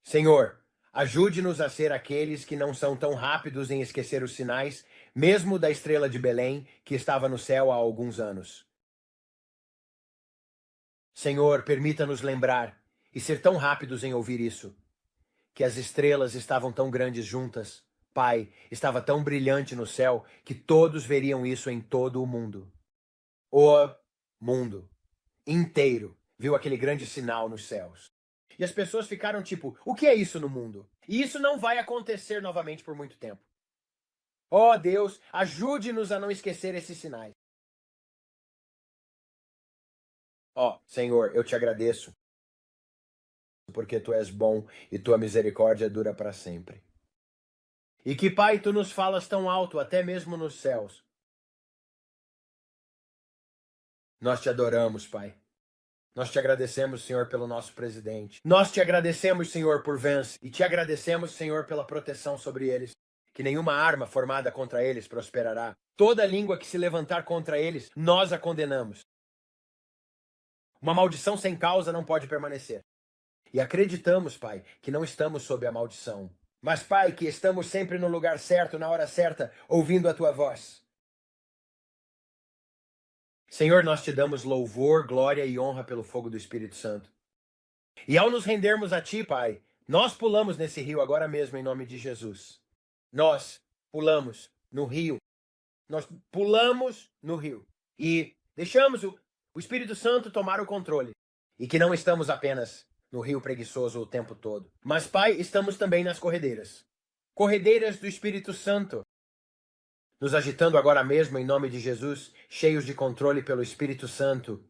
Senhor, ajude-nos a ser aqueles que não são tão rápidos em esquecer os sinais, mesmo da estrela de Belém que estava no céu há alguns anos. Senhor, permita-nos lembrar e ser tão rápidos em ouvir isso, que as estrelas estavam tão grandes juntas. Pai, estava tão brilhante no céu que todos veriam isso em todo o mundo. O mundo inteiro viu aquele grande sinal nos céus. E as pessoas ficaram tipo, o que é isso no mundo? E isso não vai acontecer novamente por muito tempo. Oh Deus, ajude-nos a não esquecer esses sinais. Ó, Senhor, eu te agradeço, porque tu és bom e tua misericórdia dura para sempre. E que, Pai, tu nos falas tão alto, até mesmo nos céus. Nós te adoramos, Pai. Nós te agradecemos, Senhor, pelo nosso presidente. Nós te agradecemos, Senhor, por Vance. E te agradecemos, Senhor, pela proteção sobre eles. Que nenhuma arma formada contra eles prosperará. Toda língua que se levantar contra eles, nós a condenamos. Uma maldição sem causa não pode permanecer. E acreditamos, Pai, que não estamos sob a maldição. Mas, Pai, que estamos sempre no lugar certo, na hora certa, ouvindo a tua voz. Senhor, nós te damos louvor, glória e honra pelo fogo do Espírito Santo. E ao nos rendermos a ti, Pai, nós pulamos nesse rio agora mesmo em nome de Jesus. Nós pulamos no rio. Nós pulamos no rio. E deixamos o Espírito Santo tomar o controle. E que não estamos apenas no rio preguiçoso o tempo todo. Mas, Pai, estamos também nas corredeiras. Corredeiras do Espírito Santo. Nos agitando agora mesmo em nome de Jesus, cheios de controle pelo Espírito Santo.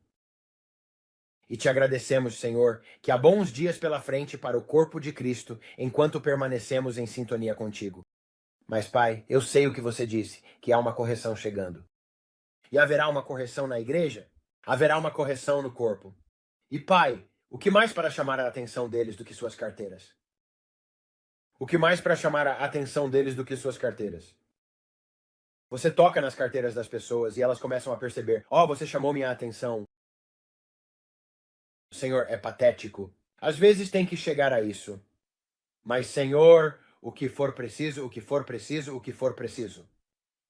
E te agradecemos, Senhor, que há bons dias pela frente para o corpo de Cristo, enquanto permanecemos em sintonia contigo. Mas, Pai, eu sei o que você disse, que há uma correção chegando. E haverá uma correção na igreja? Haverá uma correção no corpo. E, Pai, o que mais para chamar a atenção deles do que suas carteiras? O que mais para chamar a atenção deles do que suas carteiras? Você toca nas carteiras das pessoas e elas começam a perceber: ó, você chamou minha atenção. Senhor, é patético. Às vezes tem que chegar a isso. Mas, Senhor, o que for preciso, o que for preciso, o que for preciso.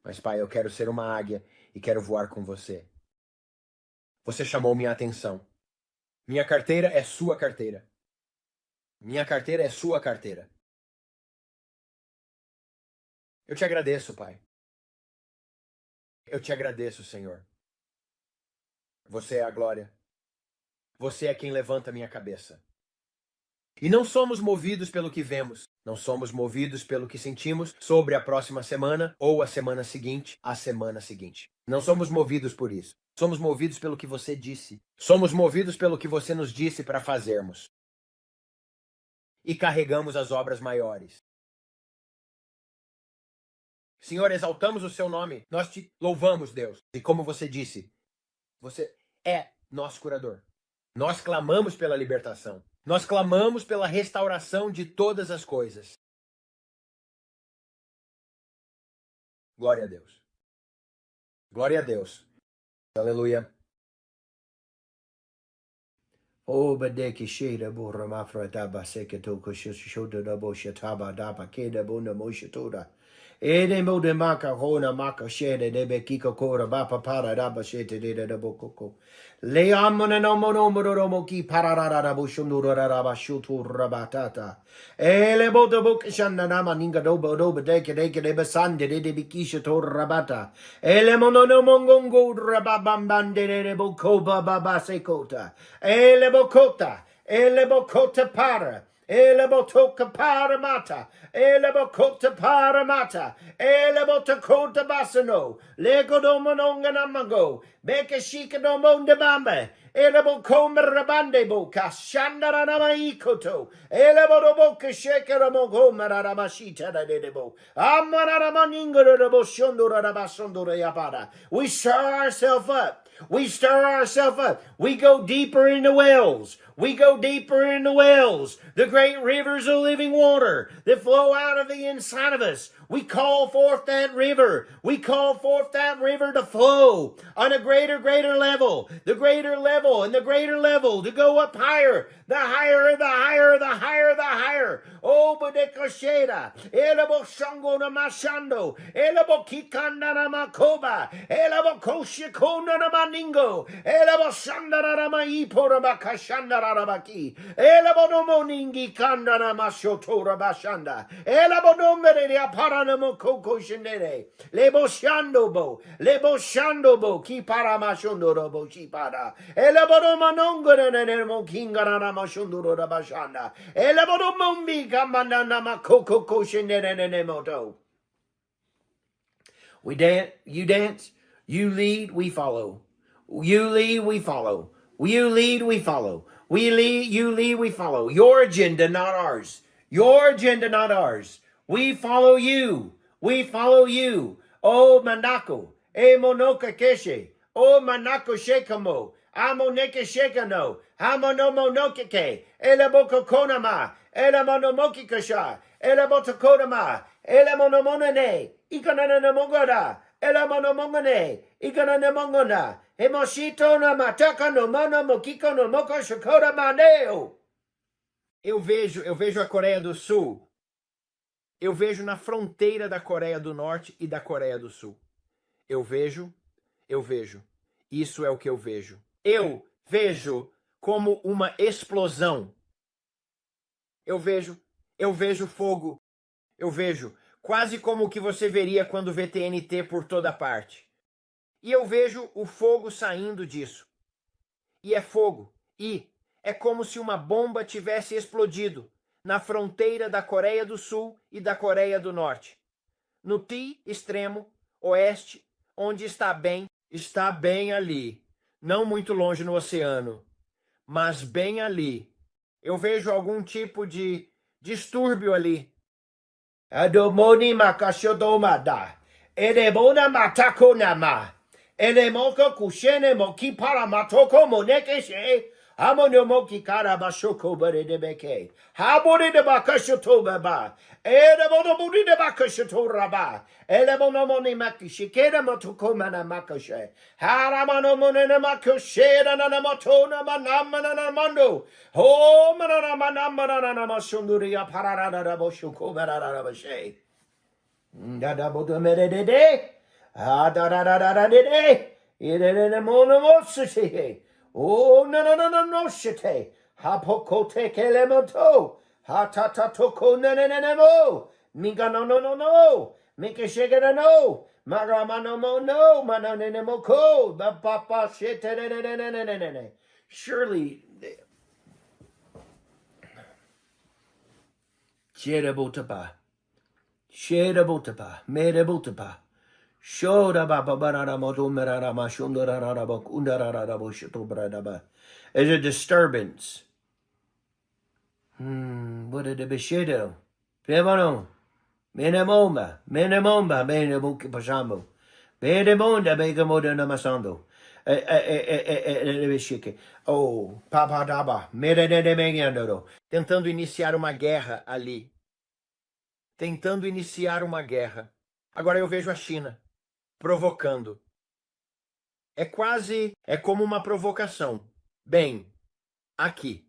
Mas, Pai, eu quero ser uma águia e quero voar com você. Você chamou minha atenção. Minha carteira é sua carteira. Minha carteira é sua carteira. Eu te agradeço, Pai. Eu te agradeço, Senhor. Você é a glória. Você é quem levanta minha cabeça. E não somos movidos pelo que vemos. Não somos movidos pelo que sentimos sobre a próxima semana ou a semana seguinte, a semana seguinte. Não somos movidos por isso. Somos movidos pelo que você disse. Somos movidos pelo que você nos disse para fazermos. E carregamos as obras maiores. Senhor, exaltamos o seu nome. Nós te louvamos, Deus. E como você disse, você é nosso curador. Nós clamamos pela libertação. Nós clamamos pela restauração de todas as coisas. Glória a Deus. Glória a Deus. Aleluia. O badeki sheda bora mafra daba seketo koshoda dabo shataba daba keda bona moshatoda. Ede mode maka hona maka shede debe kiko kora bapa para daba shete de dabo koko. Le amona no mono mono ki pararara dabo shundura daba shutu rabatata. Ele bodo bokishanda nama ninga dobo dobo deke debe sande de bikisha to rabata. Ele mono no mongongo rababambande de bokoba baba sekota. Ele bokota. Ele bokota para. Elebotoka paramata, elebokota paramata, elebotokota basano, legodomononganamago, bekashikadomonde bambe, elebokoma rabande boka, shandaranamaikoto, elebodoboka shekeramogoma ramashita debo, amaramaningo shondorabasondora yapara. We stir ourselves up. We stir ourselves up. We go deeper in the wells. We go deeper in the wells, the great rivers of living water that flow out of the inside of us. We call forth that river. We call forth that river to flow on a greater level, the greater level and the greater level to go up higher, the higher, the higher, the higher, the higher. Oh, Badekosheda, Elabo Shango na Mashando, Elabo Kikanda na Makoba, Elabo Koshikona na Maningo, Elabo Shandara na Maipora Bakashanda Rabaki, Elabo no Moningi Kanda na Mashotora Bashanda, Elabo no Mere Aparana Mokoko Shendere, Lebo Shandobo, Lebo Shandobo, Kipara Mashondo Robo Chipara, Elabo no Manongo Nemo Kingara Mashondo Rabashanda, Elabo no Mombi Kamanda Makoko Koshendere Moto. We dance, you dance, you lead, we follow. You lead, we follow. You lead, we follow. We lead, you lead, we follow. Your agenda, not ours. Your agenda, not ours. We follow you. We follow you. Oh, Manako. E monoka keshe. Oh, Manako shekamo. Amoneke shekano. Hamonomo nokeke. Elaboko konama. Elamonomoki kasha. Elabotokodama. Elamonomonane. Ikananamogoda. Elamonomongane. Ikananamongoda. Emoshito na mataka no mano mokiko no moko shokora maneo. Eu vejo a Coreia do Sul. Eu vejo na fronteira da Coreia do Norte e da Coreia do Sul. Eu vejo. Isso é o que eu vejo. Eu vejo como uma explosão. Eu vejo fogo. Eu vejo quase como o que você veria quando vê TNT por toda parte. E eu vejo o fogo saindo disso. E é fogo. E é como se uma bomba tivesse explodido na fronteira da Coreia do Sul e da Coreia do Norte. No T extremo oeste, onde está bem ali. Não muito longe no oceano, mas bem ali. Eu vejo algum tipo de distúrbio ali. Adomoni makashodomada. Edebona matako nama. Elemoko kushene moki para matoko monekeshe. Amonomoki kara bashoko bare debeke. Habore de bakashoto baba. Edebonomoni de bakashoto raba. Elemonomoni makishikera motoko mana makoshe. Haramanomone makoshe na motona manamana mando. Oh manana manamana mashunduria pararada boshoko barara bashe. Dada bodomere de. Ah, da da da da da de. Ire mono moshe. Oh, no, shite. Hapoko teke lemoto. Hatata toko nenenemo. Minga no. Mika shigera no. Maramano mo no. Mananemoko. Papa shite. Surely. Sherebotapa. Merebotapa. Shoda baba barara moto merara mashundara rabok undara raboshoto bradaba. As a disturbance. What a debishedo. Pevano. Menemomba, menebuki pasamo. Bedemonda begamoda namasando. Oh, papadaba, mededemengando. Tentando iniciar uma guerra ali. Tentando iniciar uma guerra. Agora eu vejo a China provocando. É como uma provocação. Bem, aqui.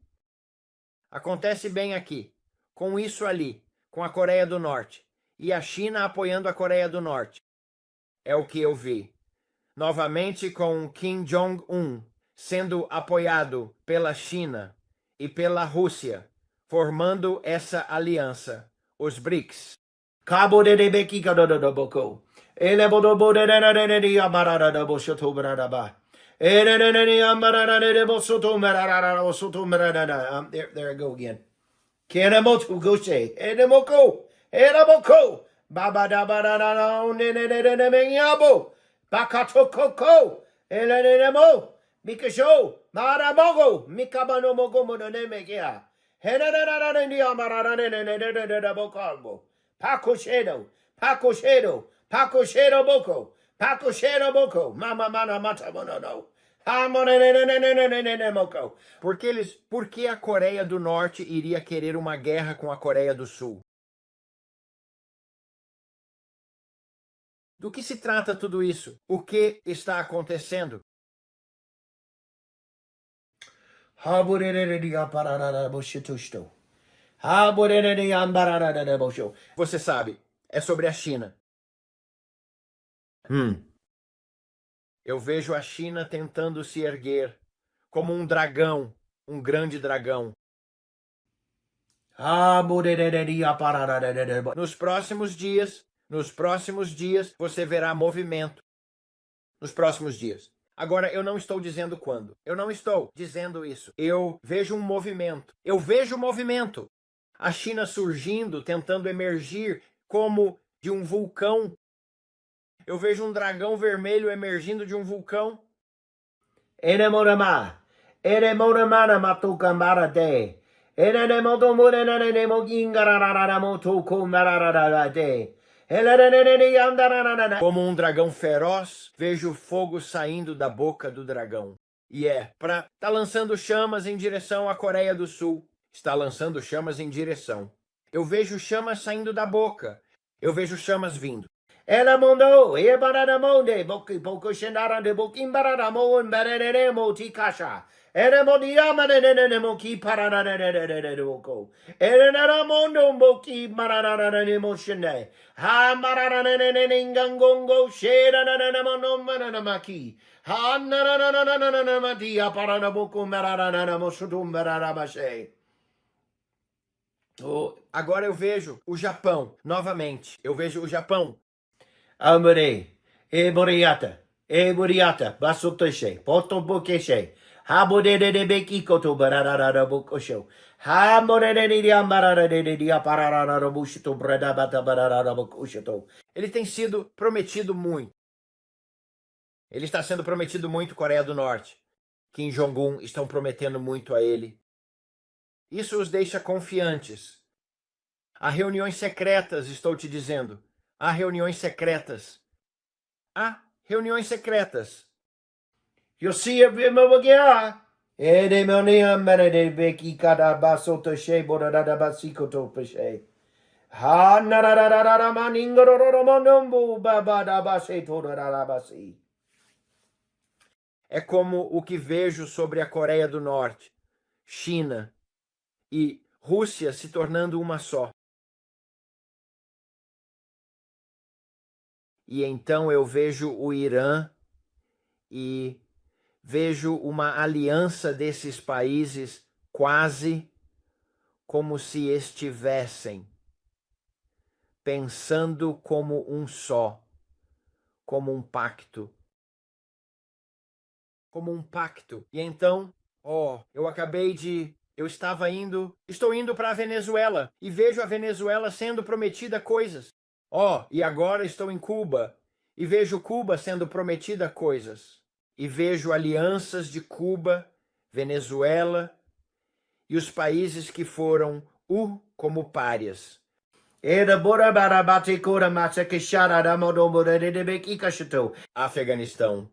Acontece bem aqui, com isso ali, com a Coreia do Norte, e a China apoiando a Coreia do Norte. É o que eu vi. Novamente com Kim Jong-un sendo apoiado pela China e pela Rússia, formando essa aliança, os BRICS. Cabo de beki kadodo boko. Ele bodo bode de amarada da boshoto baraba. There I go again. Kenamotu goshe. Edemoko. Edamoko. Baba da barada ne menyabo. Bakato koko. Elenemo. Mikasho. Maramogo. Mikabano mogo mononemekia. Henana ni amarada ne bokalbo. Pakoshedo. Pakoshedo. Pakoshedo boko. Pakoshedo boko. Mama mana mata monono. Por que a Coreia do Norte iria querer uma guerra com a Coreia do Sul? Do que se trata tudo isso? O que está acontecendo? Você sabe, é sobre a China. Eu vejo a China tentando se erguer como um dragão, um grande dragão. Nos próximos dias, você verá movimento. Nos próximos dias. Agora, eu não estou dizendo quando. Eu não estou dizendo isso. Eu vejo um movimento. Eu vejo movimento. A China surgindo, tentando emergir como de um vulcão. Eu vejo um dragão vermelho emergindo de um vulcão. Enemorama. Enemorama matukamara de. Como um dragão feroz, vejo fogo saindo da boca do dragão. E tá lançando chamas em direção à Coreia do Sul. Está lançando chamas em direção. Eu vejo chamas saindo da boca. Eu vejo chamas vindo. Ela mondo, e barada monde, boki poko shendara de bokin barada mo en barada mo tikasha. Ere modiama de moki parada de boko. Ere nara mondo boki marada de moshende. Ha marada de ngangongo sheda na mono mana maki. Ha na matia parada boko marada na moshutum barada bashe. Agora eu vejo o Japão, novamente. Eu vejo o Japão. Amore, Boriata, Basotoshe, Poto Bokeshe, Habode de Bekiko to Barada Bokosho, Hamore de Ambarada de Diaparada Bushito Bradabata Barada Bokosho. Ele tem sido prometido muito. Ele está sendo prometido muito Coreia do Norte. Kim Jong-un estão prometendo muito a ele. Isso os deixa confiantes. Há reuniões secretas, estou te dizendo. Há reuniões secretas. Há reuniões secretas. You see a Vimagia? Ede Monia Merede Beki Kada Basoto She Borada Basikoto Peshe. Ha Narada Maningoro Monombo Babada Base Torabasi. É como o que vejo sobre a Coreia do Norte, China e Rússia se tornando uma só. E então eu vejo o Irã e vejo uma aliança desses países quase como se estivessem pensando como um só, como um pacto. Como um pacto. E então, estou indo para a Venezuela e vejo a Venezuela sendo prometida coisas. E agora estou em Cuba e vejo Cuba sendo prometida coisas. E vejo alianças de Cuba, Venezuela e os países que foram como párias. Afeganistão.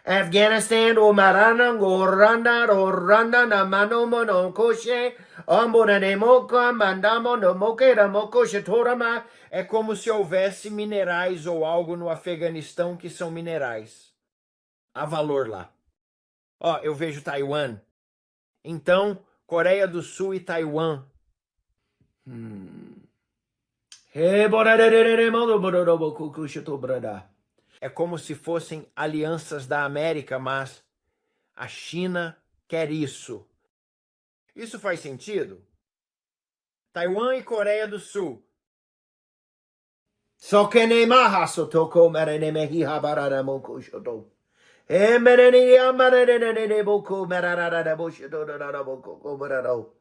Afghanistan, Omarana, Goranda, Namano, Mono, Koshe, Amboranemoka, Mandamo, no Moqueira, Mokoshe, Torama. É como se houvesse minerais ou algo no Afeganistão que são minerais. Há valor lá. Eu vejo Taiwan Então, Coreia do Sul e Taiwan. É como se fossem alianças da América, mas a China quer isso. Isso faz sentido? Taiwan e Coreia do Sul. So que ne mahaso toko merene mehi habarara moko shoto. E merene amarene boko merara boshoto na boko kobararo.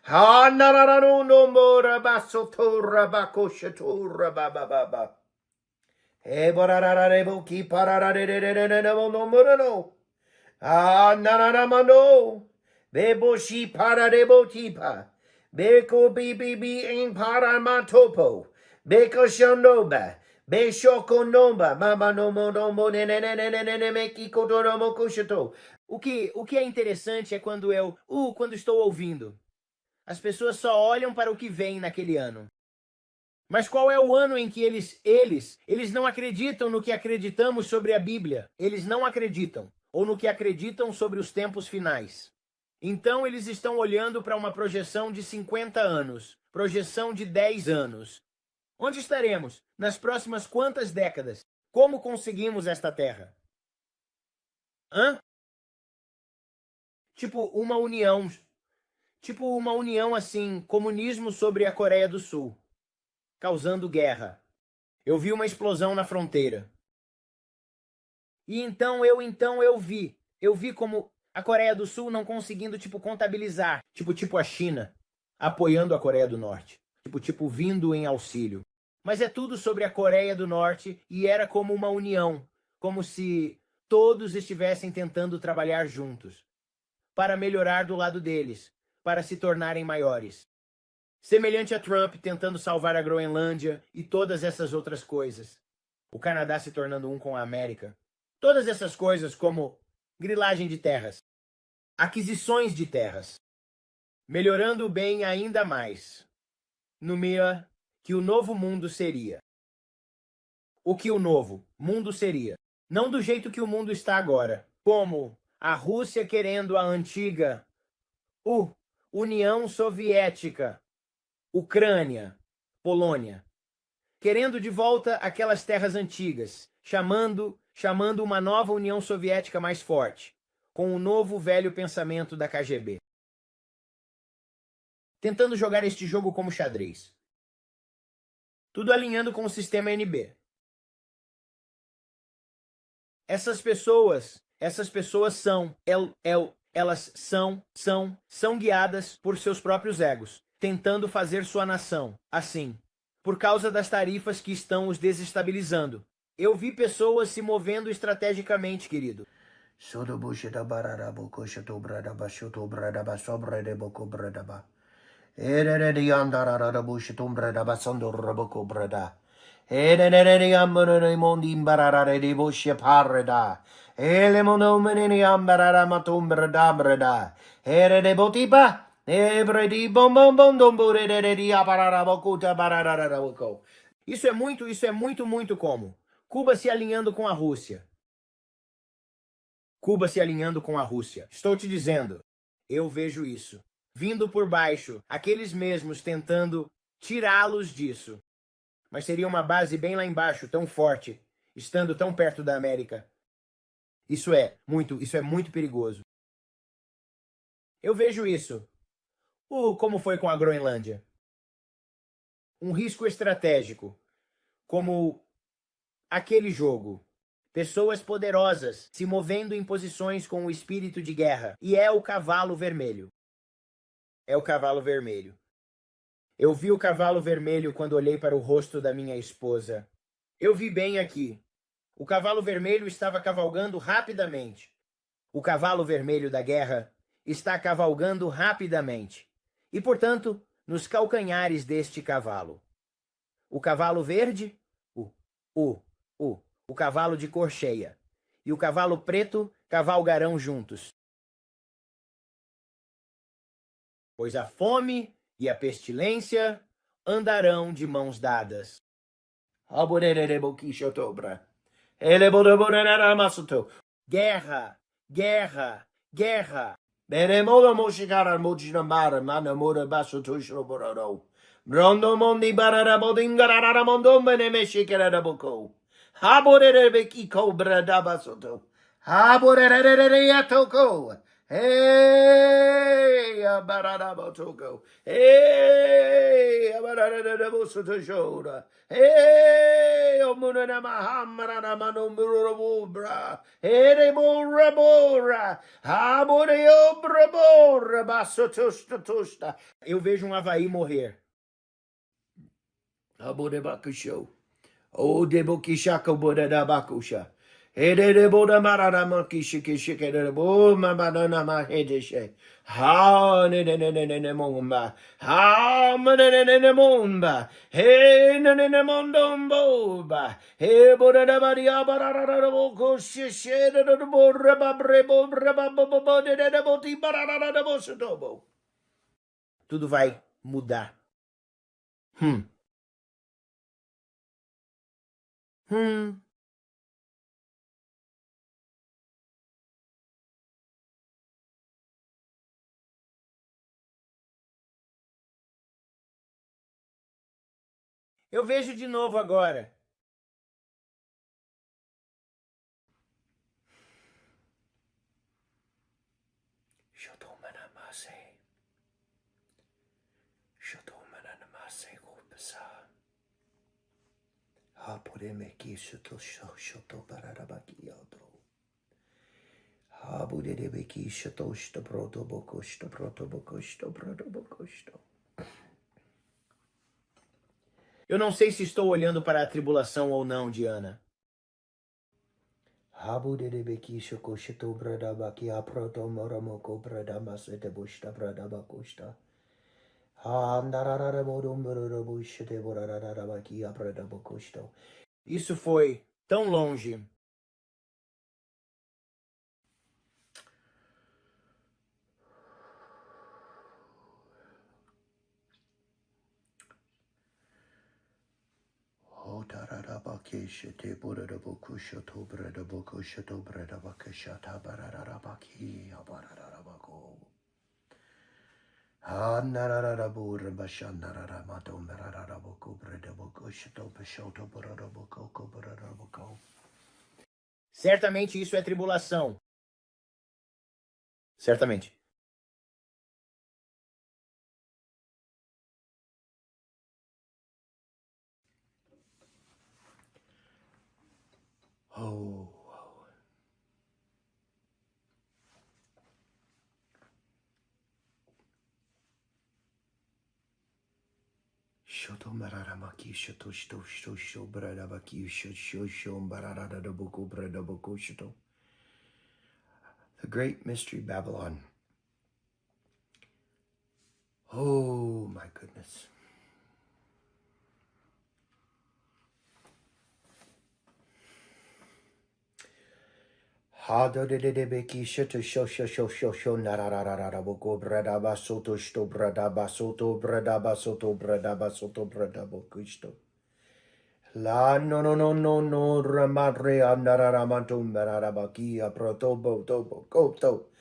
Ha nararo no mora baso tora bako shotora baba. E borara boki parara no morano. Ah narara mano. Bebo shi para rebo tipa. Beko bibi in para matopo. Beko shonoba. Be shoko nomba. Mama no mo ne meki kotoro mo kushoto. O que é interessante é quando estou ouvindo. As pessoas só olham para o que vem naquele ano. Mas qual é o ano em que eles não acreditam no que acreditamos sobre a Bíblia? Eles não acreditam, ou no que acreditam sobre os tempos finais. Então eles estão olhando para uma projeção de 50 anos, projeção de 10 anos. Onde estaremos? Nas próximas quantas décadas? Como conseguimos esta terra? Tipo uma união assim, comunismo sobre a Coreia do Sul, causando guerra. Eu vi uma explosão na fronteira. E então eu vi como a Coreia do Sul não conseguindo contabilizar, tipo a China apoiando a Coreia do Norte, tipo vindo em auxílio. Mas é tudo sobre a Coreia do Norte e era como uma união, como se todos estivessem tentando trabalhar juntos para melhorar do lado deles, para se tornarem maiores. Semelhante a Trump tentando salvar a Groenlândia e todas essas outras coisas. O Canadá se tornando um com a América. Todas essas coisas como grilagem de terras, aquisições de terras, melhorando o bem ainda mais. No meio que o novo mundo seria. O que o novo mundo seria? Não do jeito que o mundo está agora, como a Rússia querendo a antiga União Soviética, Ucrânia, Polônia, querendo de volta aquelas terras antigas, chamando uma nova União Soviética mais forte, com o novo velho pensamento da KGB. Tentando jogar este jogo como xadrez. Tudo alinhando com o sistema NB. Essas pessoas são guiadas por seus próprios egos, tentando fazer sua nação assim, por causa das tarifas que estão os desestabilizando. Eu vi pessoas se movendo estrategicamente, querido. Isso é muito como Cuba se alinhando com a Rússia. Cuba se alinhando com a Rússia. Estou te dizendo, eu vejo isso. Vindo por baixo, aqueles mesmos tentando tirá-los disso. Mas seria uma base bem lá embaixo, tão forte, estando tão perto da América. Isso é muito perigoso. Eu vejo isso. Como foi com a Groenlândia? Um risco estratégico, como aquele jogo. Pessoas poderosas se movendo em posições com o espírito de guerra. E é o cavalo vermelho. É o cavalo vermelho. Eu vi o cavalo vermelho quando olhei para o rosto da minha esposa. Eu vi bem aqui. O cavalo vermelho estava cavalgando rapidamente. O cavalo vermelho da guerra está cavalgando rapidamente. E, portanto, nos calcanhares deste cavalo. O cavalo verde, o cavalo de cor cheia, e o cavalo preto cavalgarão juntos. Pois a fome e a pestilência andarão de mãos dadas. Guerra, guerra, guerra. Bene modo moshikara mojinambara mana moda basso tushro bororo. Brondo mondi barara bodingarara mondome ne meshikara da boko. Habore beki cobra da basoto. Habore yatoko. Hey, barara botoko. Hey, barara bosoto shoda. Hey, omunana mahamara manomuro bra. Hey, bora. Habore basso tusta tusta. Eu vejo um Havaí morrer. Habore bakusho. O debo kishaka boda da bakusha. Hede de boda marada makishike de bo mabanana ma hedeshe. Ha ne momba. Ha ne momba. He ne mondomba. He boda da badia barada boko shishe de bo reba brebo reba bo de boti barada da bosotobo. Tudo vai mudar. Hum. Eu vejo de novo agora. Ha podeme kisu to shoto barabaki auto. Ha bude de beki shoto sto proto bokosto proto bokosto proto bokosto. Eu não sei se estou olhando para a tribulação ou não, Diana. Ha bude de beki shoko shoto bradabaki a proto moramoko bradamasete busta bradabakosta. Isso foi tão longe. Certamente isso é tribulação. Certamente. Oh. Shoto mararamaki shoto shto bradabaki shoto barada da boko bradaboko shoto. The Great Mystery Babylon. Oh my goodness. Ha do de beki shoto sho nararara boko bradaba soto shto bradaba soto bradaba soto bradaboko shto. La no ramadre andaramato marabaki a protobo tobo koto.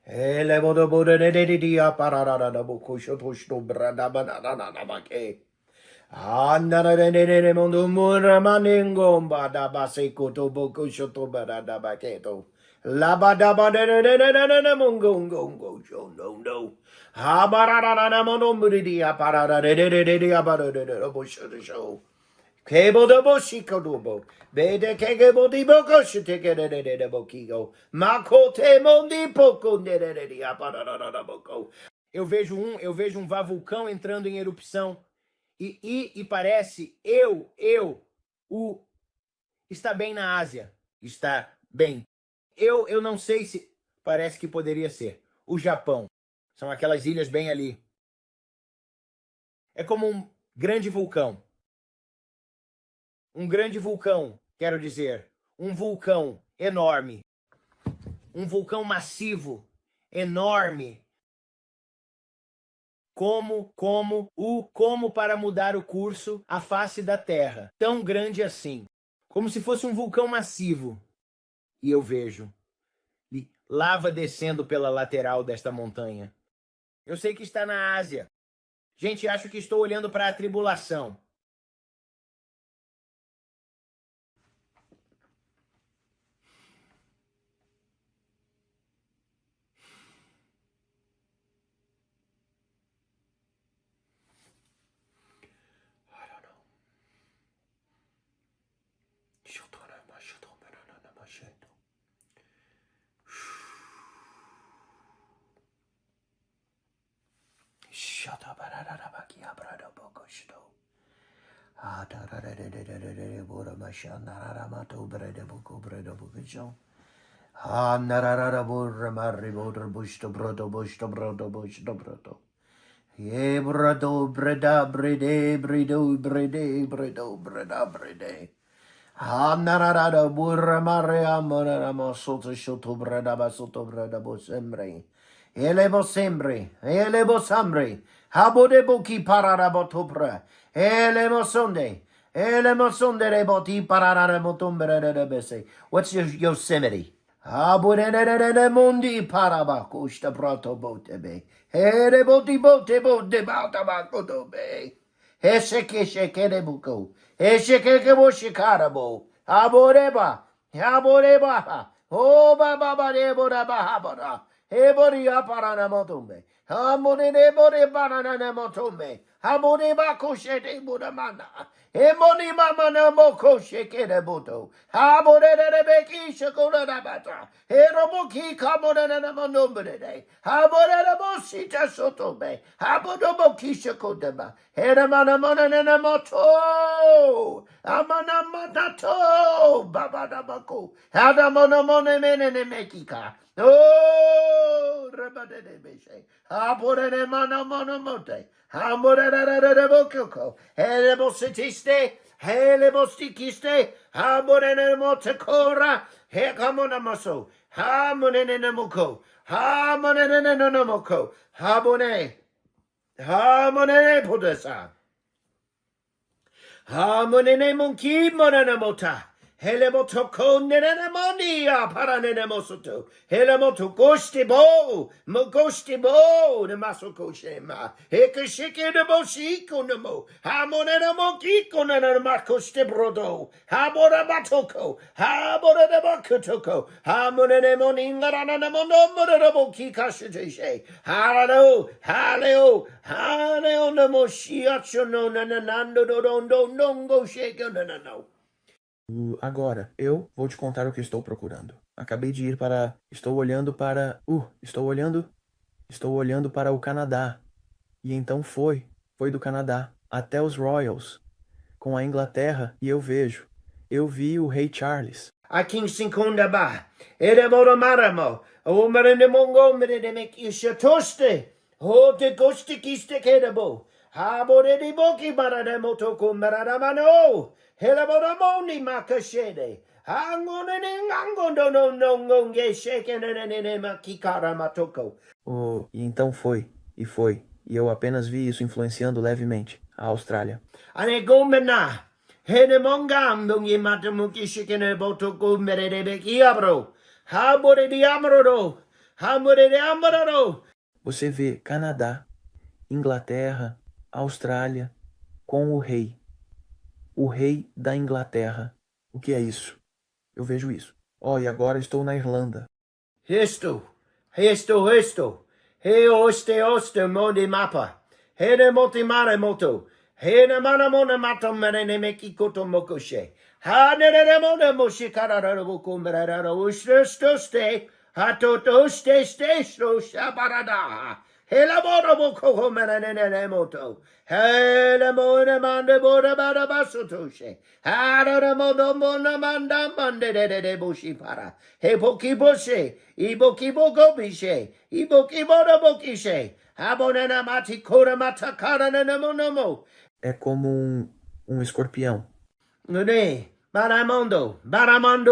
Ele bodo de dia parada da bocusho tosto bradabana bake. Andara de mondo muramaningomba da baseco to bocusho to barada baketo. La badaba de mongongo show no. Ha barada mondo muridia parada de dia parada de bocusho show. Cable the boshiko dubo. Bede kegebo di boko shiteke de bokigo. Makote mondi poko de aparada boko. Eu vejo um vulcão entrando em erupção e parece está bem na Ásia. Está bem. Eu não sei se parece que poderia ser. O Japão. São aquelas ilhas bem ali. É como um grande vulcão. Um grande vulcão, quero dizer, um vulcão enorme, um vulcão massivo, enorme, como para mudar o curso, a face da Terra, tão grande assim, como se fosse um vulcão massivo. E eu vejo Lava descendo pela lateral desta montanha. Eu sei que está na Ásia. Gente, acho que estou olhando para a tribulação. Ye brado breda brede bredo brede bredo breda brede. Ha narada burra maria morana mosoto shoto breda basoto breda bosembre. Ele bosambre. Habode boki parara botopra. Ele mosonde reboti parara motombre de bese. What's your Yosemite? Habode mundi paraba costa prato botebe. Ere boti bote bauta bacotobe. Ese que shekere buko. Ese que boshikarabo. Aboreba. Oh baba rebora bahabara. Ebori aparana motumbe. Amore nebore banana motumbe. Amore bakoshe de budamana. Emoni mama na moko shekere buto. Amore de beki shakura da bata. Eroboki kamore na monombre de. Amore de bosita sotombe. Abodobo kishakodema. Eramana mona na moto. Amana matato. Baba da bako. Adamona mone mene mekika. Oh, rebade beshe. Aborene mana monomote. Amorere bokoko. Helebositiste. Helebostikiste. Aborene motekora. Hekamona moso. Hamonene moko. Hamonene nonomoko. Habone. Hamonene podesa. Hamonene monkey monanamota. Helemotoko nenemonia paranenemosoto. Helemoto gostibo. Mogostibo. Ne masokoshema. Hekashike de boshiko nemo. Hamonena mokiko nenemakoste brodo. Habora batoko. Habora de bakotoko. Hamonene moningarana monomore de bokikashite. Haleo. Haleo. Haleo nemoshiacho no nanando don't go shake no. Agora, eu vou te contar o que estou procurando. Acabei de ir para... Estou olhando para o Canadá. E então foi do Canadá até os Royals, com a Inglaterra, e eu vi o Rei Charles. Aking sinkunda ba. Edemoro maramo. O marene mongo mere mek isha toste. O te gosti kiste kedabo. Habore di boki barade motoko mararamano. Helaboramoni makashede. Angondo no ngonge sheken nene makikara matoko. E então foi. E eu apenas vi isso influenciando levemente a Austrália. Ane gomena. Hene mongam ye matamuki shikene botoko merebe kiabro. Habore di amroro. Habore di amroro. Você vê Canadá, Inglaterra, Austrália com o rei da Inglaterra. O que é isso? Eu vejo isso. E agora estou na Irlanda. Hesto. He oste mode mapa. He de moti mare moto. He na mana mona mato mene meki koto mokoshe. Ha ne de mona moshikara robuko merara uste. Hato ste sto shabarada. Hela boro boko mene moto. Hela mona mande bora bara basutoshe. Hara mono mona manda mande de boshi para. He boki boshe. Iboki boko bishe. Iboki boro bokishe. Abonena mati kora matakara nemonomo. É como um escorpião. Ne. Baramondo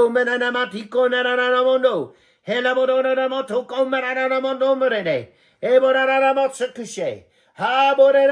menena mati kona nanamondo. Hela borona moto komara namondo merene. Eborara motsukushe. Habore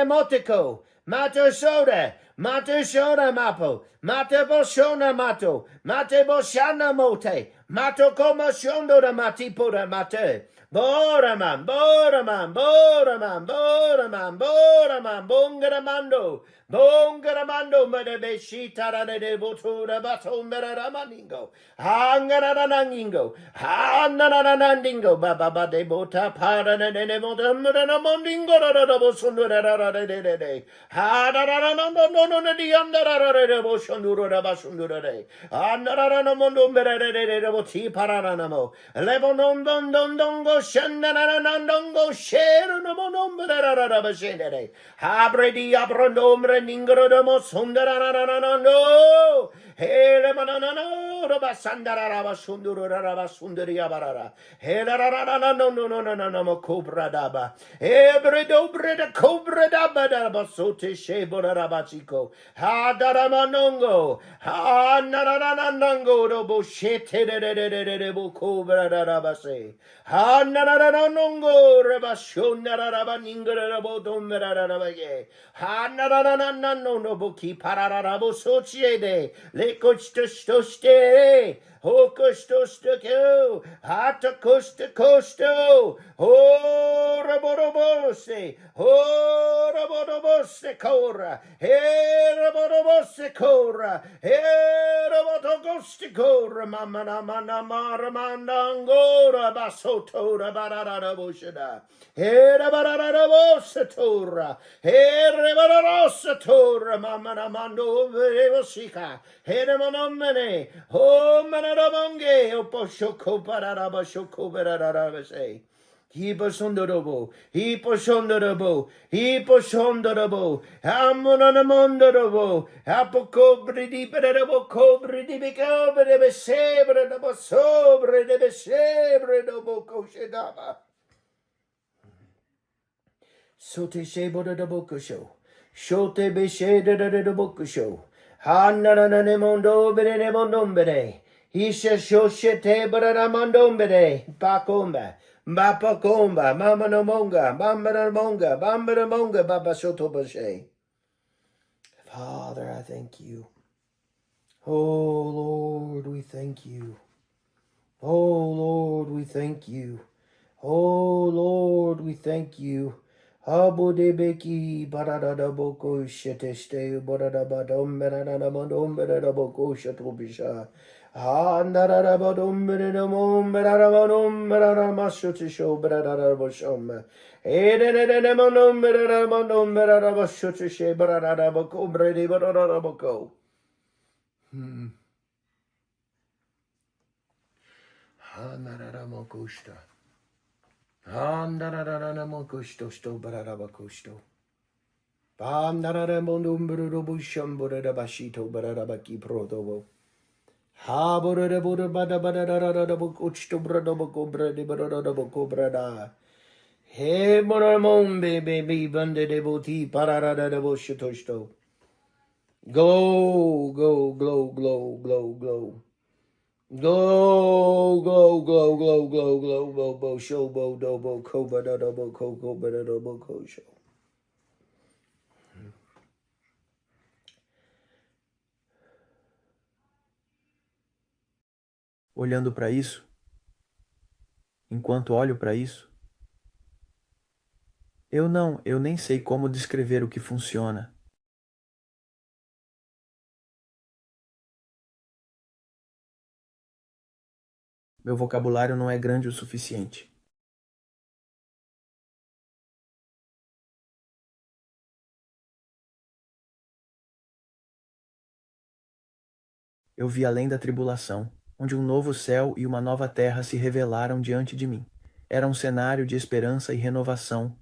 motiko. Mato soda. Mate shona mapo. Mate boshona mato. Mate boshana mote. Mato koma shondo da matipo da mate. Boraman, boraman, boraman, boraman, boraman, bongaramando. Bongaramando, madabeshita de botura batombera ramaningo. Hangaraningo. Hananandingo. Baba de bota para de motamana mondingo da bosundura de. Hadanando no the under bosundura basundura de. Anarana mondo de boti paranamo. Levonon dongo shandanandongo share no monomberara bashendere. Habredi abrondombre ningro de mosundara. Hele manano rabasandara basundura rabasundaria barara. Hele no cobra daba. Every dobre the cobra daba basote shebora rabachiko. Hadaramanongo. Ha narananango robo shete de cobra rabase. Ha narananongo rabashona rabaninga rabodomera rabaye. Ha narananano no boki pararabo sochiede. Le costoste. Ho costo, hata costo, ho raborobose, cora, raborobose cora, rabotogoste cora, mamma mandangora, basotora, barara boshada, rabarabose tora, rabarosa tora, mamma mando, vevosica, manomene, oh, Ramonge, Oposoko Pararabashoko Bararabase. Hiposondorobo, Hiposondorobo, Hamonamondorobo, Apocobre di Perabo, Cobre di Bicobre de Besebre, de Bosobre, de Besebre, de Bocoshedaba. Sote Shebo de Bocosho, Shote Beshede de Bocosho, Hananane Mondo Bene Mondombere. Isha shoshete bararamandombere, pakomba, bapakomba, mama no monga, bamba monga, baba soto bashe. Father, I thank you. Oh Lord, we thank you. Oh Lord, we thank you. Oh Lord, we thank you. Abo de beki barada boko sheteste barada badom barada mandom barada boko shatobisha. Handara badom barada mom barada badom barada mashote show barada boshom. Ede mandom barada bashote she barada boko bredi barada boko. Handara mokusta. Handarara mokusto sto barada kusto. Bandarara mondum burubu shambura da bashito barada baki protovo. Habura de buda bada da bukusto brada boko bredi barada boko brada. He moramon baby bande de boti parada da boshitosto. Glow, glow, glow, glow, glow, glow. Glow, glow, glow, glow, glow, glow, glow, bo, show, bo, do, bo, ko, ba, da, do, bo, ko, ba, da, do, bo, ko, show. Olhando para isso, enquanto olho para isso, eu nem sei como descrever o que funciona. Meu vocabulário não é grande o suficiente. Eu vi além da tribulação, onde um novo céu e uma nova terra se revelaram diante de mim. Era um cenário de esperança e renovação,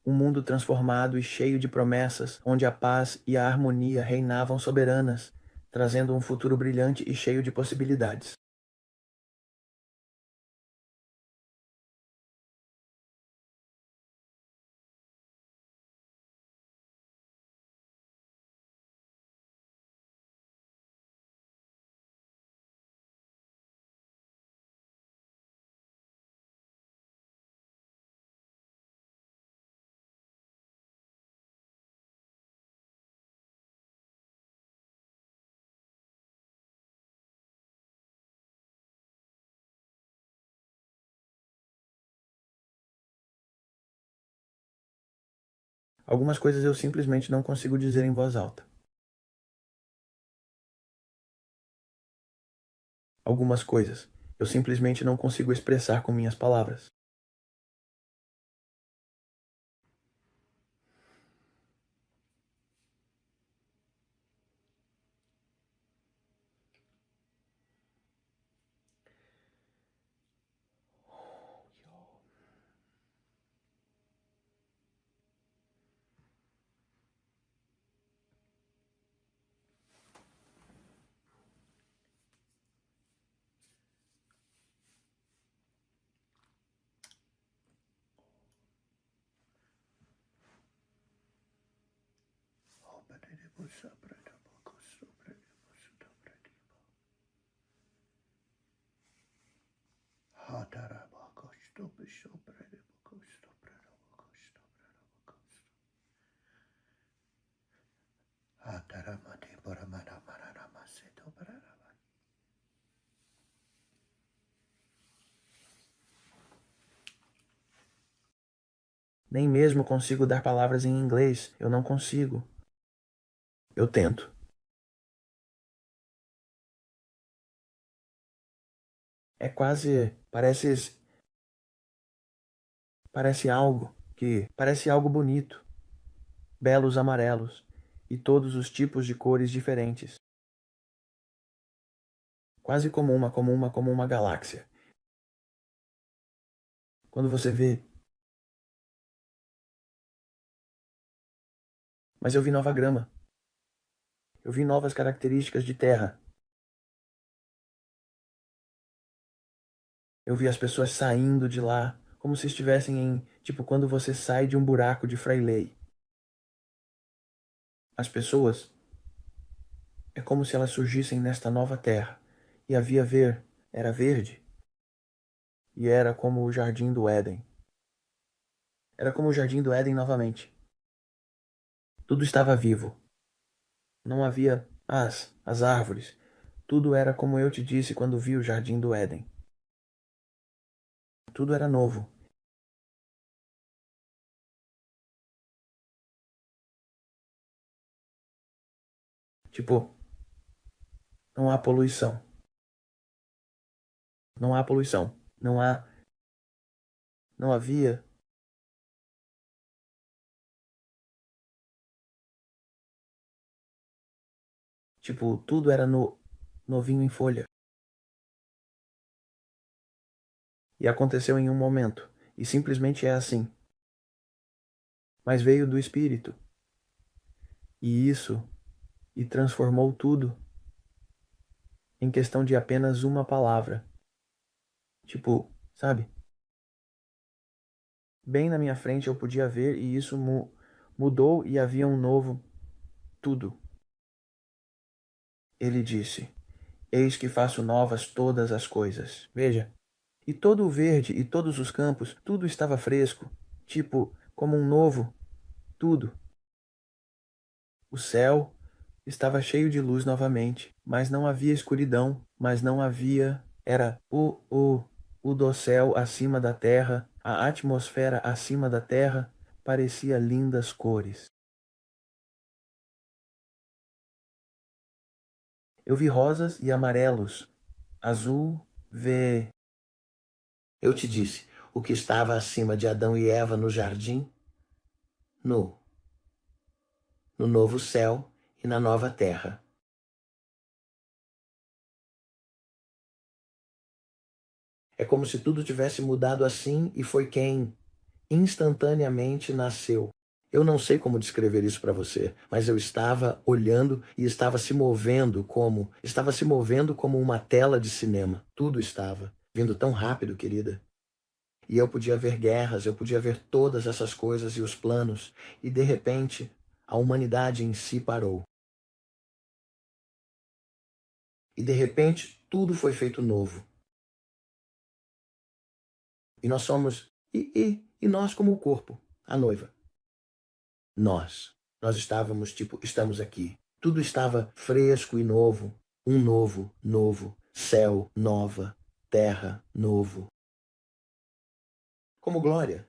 um mundo transformado e cheio de promessas, onde a paz e a harmonia reinavam soberanas, trazendo um futuro brilhante e cheio de possibilidades. Algumas coisas eu simplesmente não consigo dizer em voz alta. Algumas coisas eu simplesmente não consigo expressar com minhas palavras. Nem mesmo consigo dar palavras em inglês. Eu não consigo. Eu tento. É quase. Parece algo que. Parece algo bonito. Belos amarelos. E todos os tipos de cores diferentes. Quase como uma galáxia. Quando você vê. Mas eu vi nova grama. Eu vi novas características de terra. Eu vi as pessoas saindo de lá, como se estivessem em, tipo, quando você sai de um buraco de Frailei. As pessoas é como se elas surgissem nesta nova terra. E havia era verde. E era como o jardim do Éden. Era como o jardim do Éden novamente. Tudo estava vivo. Não havia as árvores. Tudo era como eu te disse quando vi o jardim do Éden. Tudo era novo. Tipo, não há poluição. Não há poluição. Não havia. Tipo, tudo era novinho em folha. E aconteceu em um momento. E simplesmente é assim. Mas veio do Espírito. E isso, e transformou tudo em questão de apenas uma palavra. Tipo, sabe? Bem na minha frente eu podia ver e isso mudou e havia um novo tudo. Ele disse: Eis que faço novas todas as coisas. Veja. E todo o verde e todos os campos, tudo estava fresco, tipo, como um novo, tudo. O céu estava cheio de luz novamente, mas não havia escuridão, mas não havia. Era o dossel acima da terra, a atmosfera acima da terra parecia lindas cores. Eu vi rosas e amarelos, azul, Eu te disse, o que estava acima de Adão e Eva no jardim, no, no novo céu e na nova terra. É como se tudo tivesse mudado assim e foi quem instantaneamente nasceu. Eu não sei como descrever isso para você, mas eu estava olhando e estava se movendo como uma tela de cinema. Tudo estava vindo tão rápido, querida. E eu podia ver guerras, eu podia ver todas essas coisas e os planos, e de repente a humanidade em si parou. E de repente tudo foi feito novo. E nós somos e nós como o corpo, a noiva. Nós estávamos tipo, estamos aqui. Tudo estava fresco e novo, um novo, céu, nova, terra, novo. Como glória.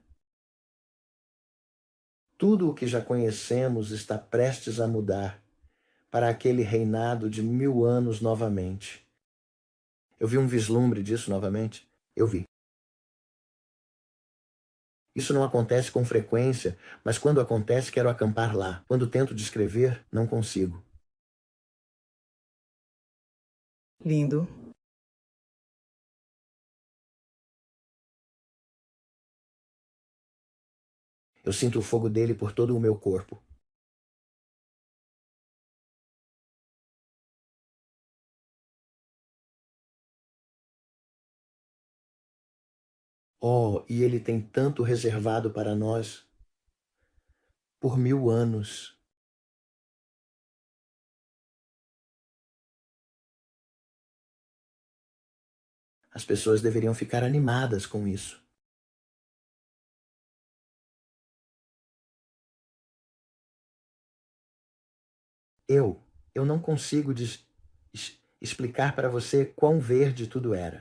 Tudo o que já conhecemos está prestes a mudar para aquele reinado de 1000 anos novamente. Eu vi um vislumbre disso novamente? Eu vi. Isso não acontece com frequência, mas quando acontece, quero acampar lá. Quando tento descrever, não consigo. Lindo. Eu sinto o fogo dele por todo o meu corpo. Oh, e ele tem tanto reservado para nós por 1000 anos. As pessoas deveriam ficar animadas com isso. Eu não consigo explicar para você quão verde tudo era.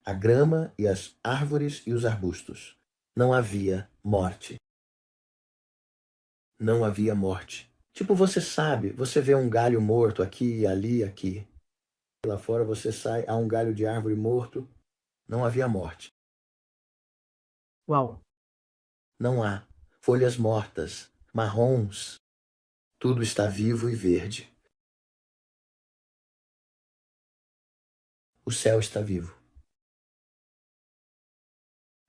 A grama e as árvores e os arbustos. Não havia morte. Não havia morte. Tipo, você sabe, você vê um galho morto aqui, ali, aqui. Lá fora você sai, há um galho de árvore morto. Não havia morte. Uau. Não há folhas mortas, marrons. Tudo está vivo e verde. O céu está vivo.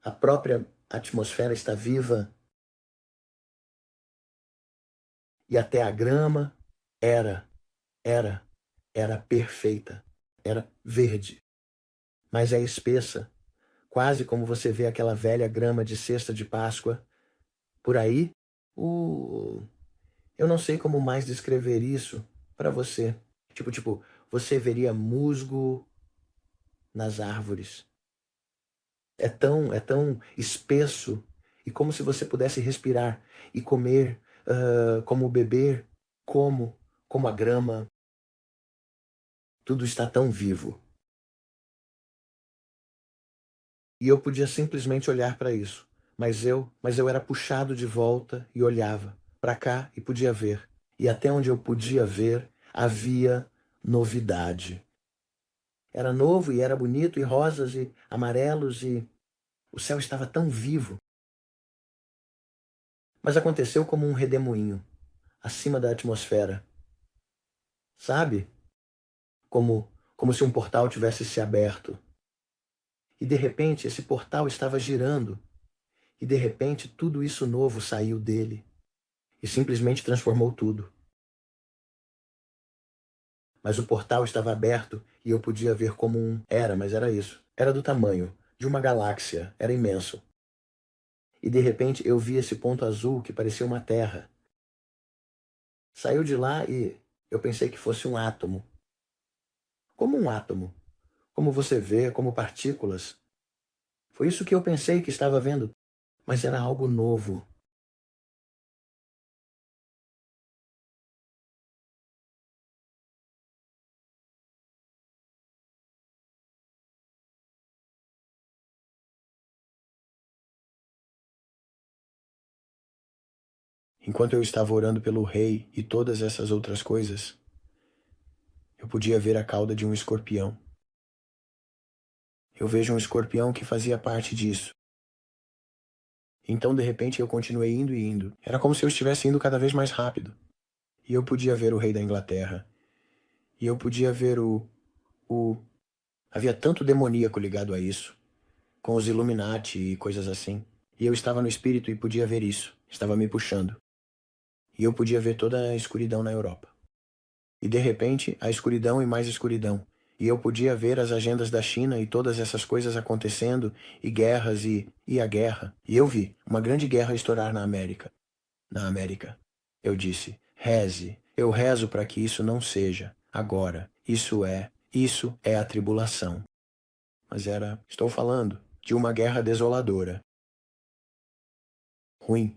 A própria atmosfera está viva. E até a grama era perfeita. Era verde. Mas é espessa, quase como você vê aquela velha grama de cesta de Páscoa. Por aí, eu não sei como mais descrever isso para você. Tipo, você veria musgo nas árvores. É tão espesso e como se você pudesse respirar e comer, como beber, como a grama. Tudo está tão vivo. E eu podia simplesmente olhar para isso. Mas eu era puxado de volta e olhava para cá e podia ver. E até onde eu podia ver, havia novidade. Era novo e era bonito, e rosas e amarelos, e o céu estava tão vivo. Mas aconteceu como um redemoinho, acima da atmosfera. Sabe? Como se um portal tivesse se aberto. E de repente esse portal estava girando. E de repente tudo isso novo saiu dele. E simplesmente transformou tudo. Mas o portal estava aberto e eu podia ver como mas era isso. Era do tamanho de uma galáxia, era imenso. E de repente eu vi esse ponto azul que parecia uma terra. Saiu de lá e eu pensei que fosse um átomo. Como um átomo. Como você vê, como partículas. Foi isso que eu pensei que estava vendo. Mas era algo novo. Enquanto eu estava orando pelo rei e todas essas outras coisas, eu podia ver a cauda de um escorpião. Eu vejo um escorpião que fazia parte disso. Então, de repente, eu continuei indo e indo. Era como se eu estivesse indo cada vez mais rápido. E eu podia ver o rei da Inglaterra. E eu podia ver o... Havia tanto demoníaco ligado a isso, com os Illuminati e coisas assim. E eu estava no espírito e podia ver isso. Estava me puxando. E eu podia ver toda a escuridão na Europa. E de repente, a escuridão e mais escuridão. E eu podia ver as agendas da China e todas essas coisas acontecendo, e guerras e a guerra. E eu vi uma grande guerra estourar na América. Na América. Eu disse, reze. Eu rezo para que isso não seja. Agora, isso é a tribulação. Mas estou falando de uma guerra desoladora. Ruim.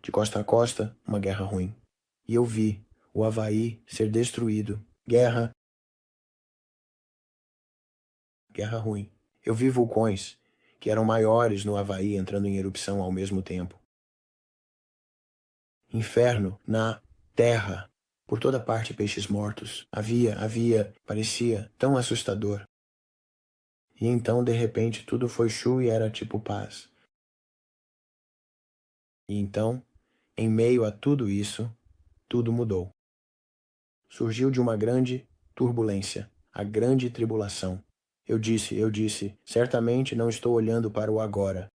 De costa a costa, uma guerra ruim. E eu vi o Havaí ser destruído. Guerra ruim. Eu vi vulcões que eram maiores no Havaí entrando em erupção ao mesmo tempo. Inferno na terra. Por toda parte peixes mortos. Parecia tão assustador. E então, de repente, tudo foi chu e era tipo paz. E então, em meio a tudo isso, tudo mudou. Surgiu de uma grande turbulência, a grande tribulação. Eu disse, certamente não estou olhando para o agora.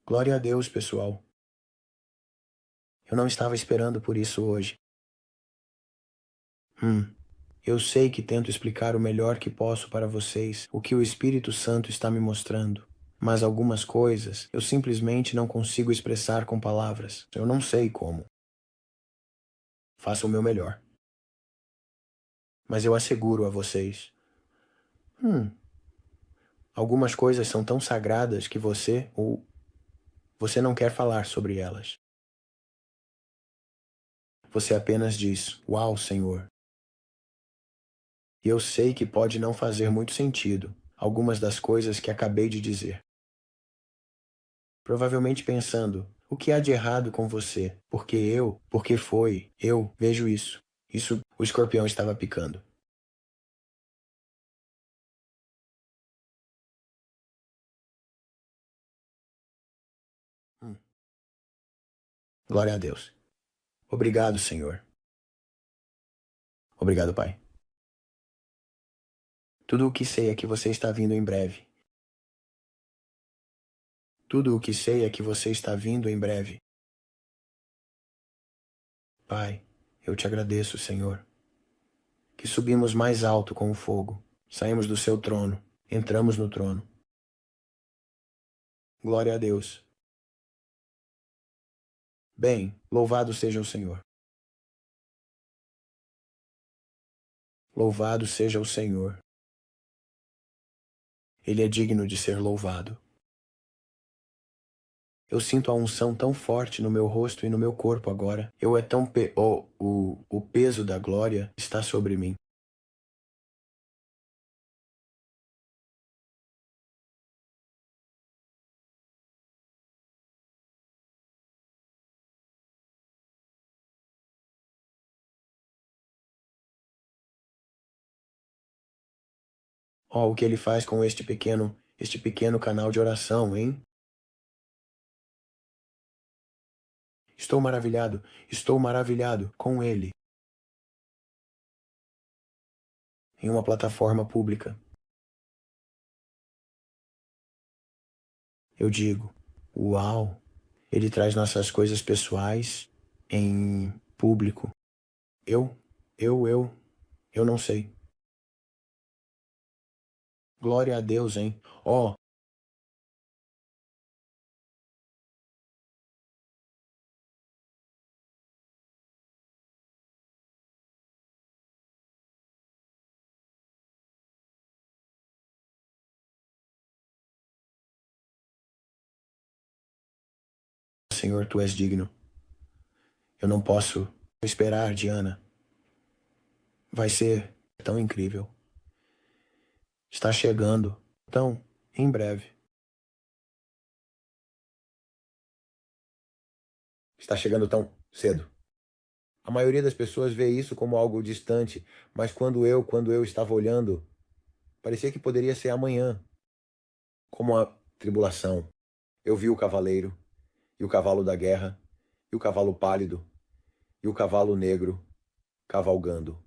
Glória a Deus, pessoal. Eu não estava esperando por isso hoje. Eu sei que tento explicar o melhor que posso para vocês o que o Espírito Santo está me mostrando. Mas algumas coisas eu simplesmente não consigo expressar com palavras. Eu não sei como. Faço o meu melhor. Mas eu asseguro a vocês. Algumas coisas são tão sagradas que você não quer falar sobre elas. Você apenas diz, uau, Senhor. E eu sei que pode não fazer muito sentido algumas das coisas que acabei de dizer. Provavelmente pensando, o que há de errado com você? Eu vejo isso. Isso, o escorpião estava picando. Glória a Deus. Obrigado, Senhor. Obrigado, Pai. Tudo o que sei é que você está vindo em breve. Tudo o que sei é que você está vindo em breve. Pai, eu te agradeço, Senhor, que subimos mais alto com o fogo, saímos do seu trono, entramos no trono. Glória a Deus. Bem, louvado seja o Senhor. Louvado seja o Senhor. Ele é digno de ser louvado. Eu sinto a unção tão forte no meu rosto e no meu corpo agora. O peso da glória está sobre mim. Oh, o que ele faz com este pequeno canal de oração, hein? Estou maravilhado com ele. Em uma plataforma pública. Eu digo, uau, ele traz nossas coisas pessoais em público. Eu, eu não sei. Glória a Deus, hein? Oh, Senhor, tu és digno. Eu não posso esperar, Diana. Vai ser tão incrível. Está chegando tão em breve. Está chegando tão cedo. A maioria das pessoas vê isso como algo distante, mas quando eu estava olhando, parecia que poderia ser amanhã. Como a tribulação. Eu vi o cavaleiro, e o cavalo da guerra, e o cavalo pálido, e o cavalo negro cavalgando.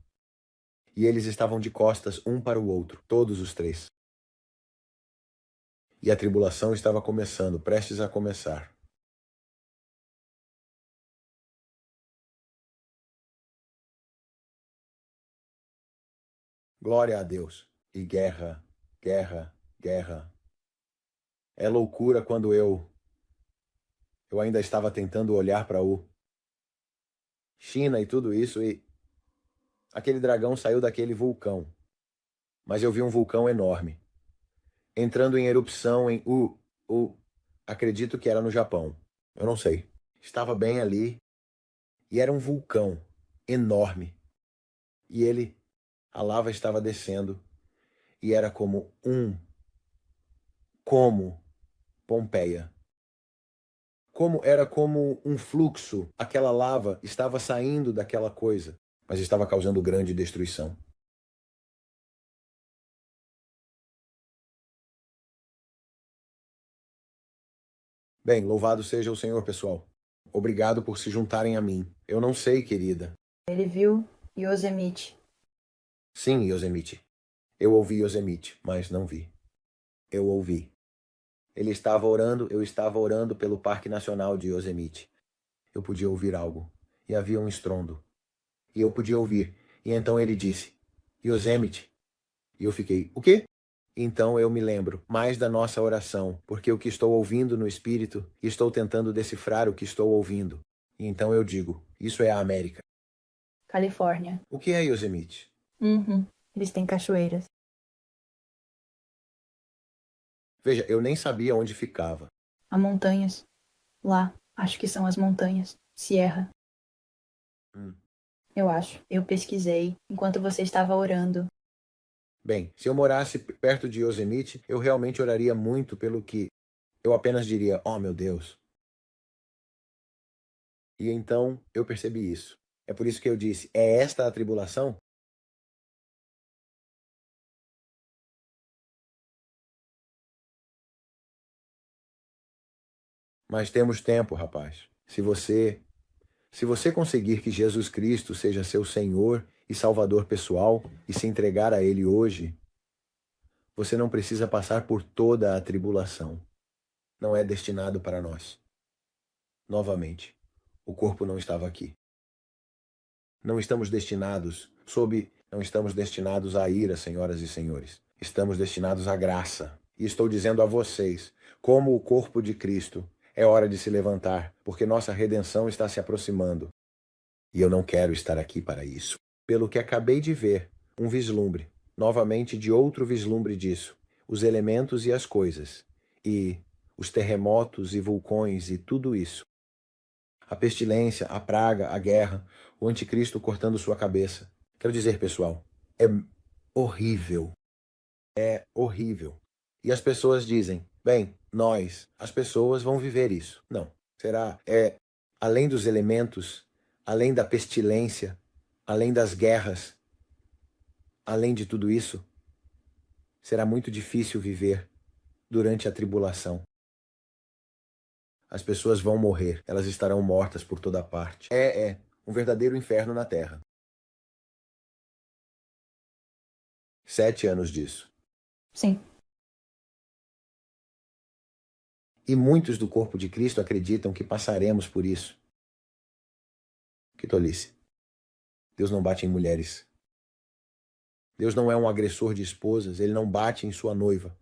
E eles estavam de costas um para o outro, todos os três. E a tribulação estava começando, prestes a começar. Glória a Deus. E guerra, guerra, guerra. É loucura quando eu ainda estava tentando olhar para o China e tudo isso, e aquele dragão saiu daquele vulcão. Mas eu vi um vulcão enorme, entrando em erupção em Acredito que era no Japão. Eu não sei. Estava bem ali e era um vulcão enorme. E a lava estava descendo e era como Pompeia. Era como um fluxo. Aquela lava estava saindo daquela coisa, mas estava causando grande destruição. Bem, louvado seja o Senhor, pessoal. Obrigado por se juntarem a mim. Eu não sei, querida. Ele viu Yosemite. Sim, Yosemite. Eu ouvi Yosemite, mas não vi. Eu ouvi. Ele estava orando, eu estava orando pelo Parque Nacional de Yosemite. Eu podia ouvir algo. E havia um estrondo. E eu podia ouvir. E então ele disse, Yosemite. E eu fiquei, o quê? Então eu me lembro mais da nossa oração, porque o que estou ouvindo no Espírito, estou tentando decifrar o que estou ouvindo. E então eu digo, isso é a América. Califórnia. O que é Yosemite? Eles têm cachoeiras. Veja, eu nem sabia onde ficava. Há montanhas. Lá, acho que são as montanhas. Sierra. Eu acho. Eu pesquisei enquanto você estava orando. Bem, se eu morasse perto de Yosemite, eu realmente oraria muito pelo que eu apenas diria, oh meu Deus. E então eu percebi isso. É por isso que eu disse, é esta a tribulação? Mas temos tempo, rapaz. Se você conseguir que Jesus Cristo seja seu Senhor e Salvador pessoal e se entregar a Ele hoje, você não precisa passar por toda a tribulação. Não é destinado para nós. Novamente, o corpo não estava aqui. Não estamos destinados à ira, senhoras e senhores. Estamos destinados à graça. E estou dizendo a vocês, como o corpo de Cristo, é hora de se levantar, porque nossa redenção está se aproximando. E eu não quero estar aqui para isso. Pelo que acabei de ver, um vislumbre, novamente de outro vislumbre disso, os elementos e as coisas, e os terremotos e vulcões e tudo isso. A pestilência, a praga, a guerra, o anticristo cortando sua cabeça. Quero dizer, pessoal, é horrível. É horrível. E as pessoas dizem, bem, as pessoas vão viver isso. Não. Será? Além dos elementos, além da pestilência, além das guerras, além de tudo isso, será muito difícil viver durante a tribulação. As pessoas vão morrer, elas estarão mortas por toda parte. É um verdadeiro inferno na Terra. 7 anos disso. Sim. E muitos do corpo de Cristo acreditam que passaremos por isso. Que tolice. Deus não bate em mulheres. Deus não é um agressor de esposas, ele não bate em sua noiva.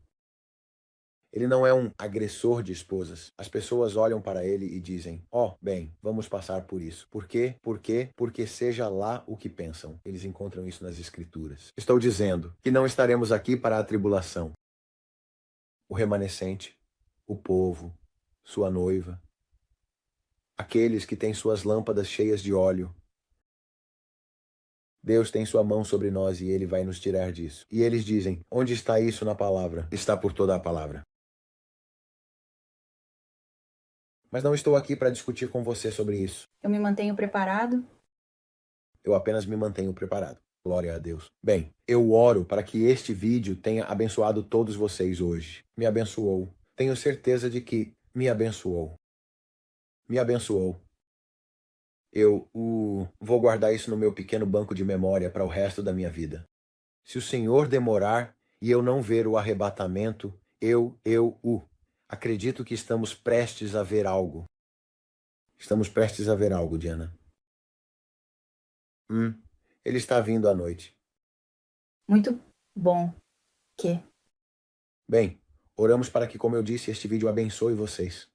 Ele não é um agressor de esposas. As pessoas olham para ele e dizem, bem, vamos passar por isso. Por quê? Porque seja lá o que pensam. Eles encontram isso nas Escrituras. Estou dizendo que não estaremos aqui para a tribulação. O remanescente, o povo, sua noiva, aqueles que têm suas lâmpadas cheias de óleo. Deus tem sua mão sobre nós e ele vai nos tirar disso. E eles dizem, onde está isso na palavra? Está por toda a palavra. Mas não estou aqui para discutir com você sobre isso. Eu me mantenho preparado. Eu apenas me mantenho preparado. Glória a Deus. Bem, eu oro para que este vídeo tenha abençoado todos vocês hoje. Me abençoou. Tenho certeza de que me abençoou. Me abençoou. Eu vou guardar isso no meu pequeno banco de memória para o resto da minha vida. Se o Senhor demorar e eu não ver o arrebatamento, acredito que estamos prestes a ver algo. Estamos prestes a ver algo, Diana. Ele está vindo à noite. Muito bom. Que? Bem, oramos para que, como eu disse, este vídeo abençoe vocês.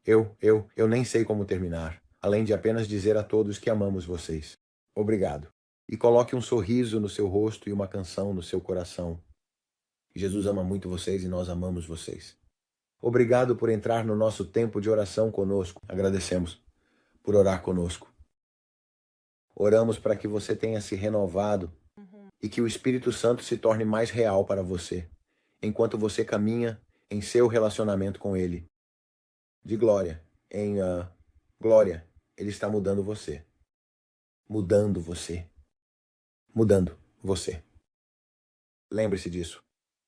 Eu nem sei como terminar, além de apenas dizer a todos que amamos vocês. Obrigado. E coloque um sorriso no seu rosto e uma canção no seu coração. Jesus ama muito vocês e nós amamos vocês. Obrigado por entrar no nosso tempo de oração conosco. Agradecemos por orar conosco. Oramos para que você tenha se renovado e que o Espírito Santo se torne mais real para você, enquanto você caminha em seu relacionamento com Ele. De glória em glória, Ele está mudando você. Mudando você. Mudando você. Lembre-se disso.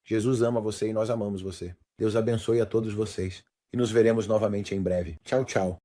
Jesus ama você e nós amamos você. Deus abençoe a todos vocês. E nos veremos novamente em breve. Tchau, tchau.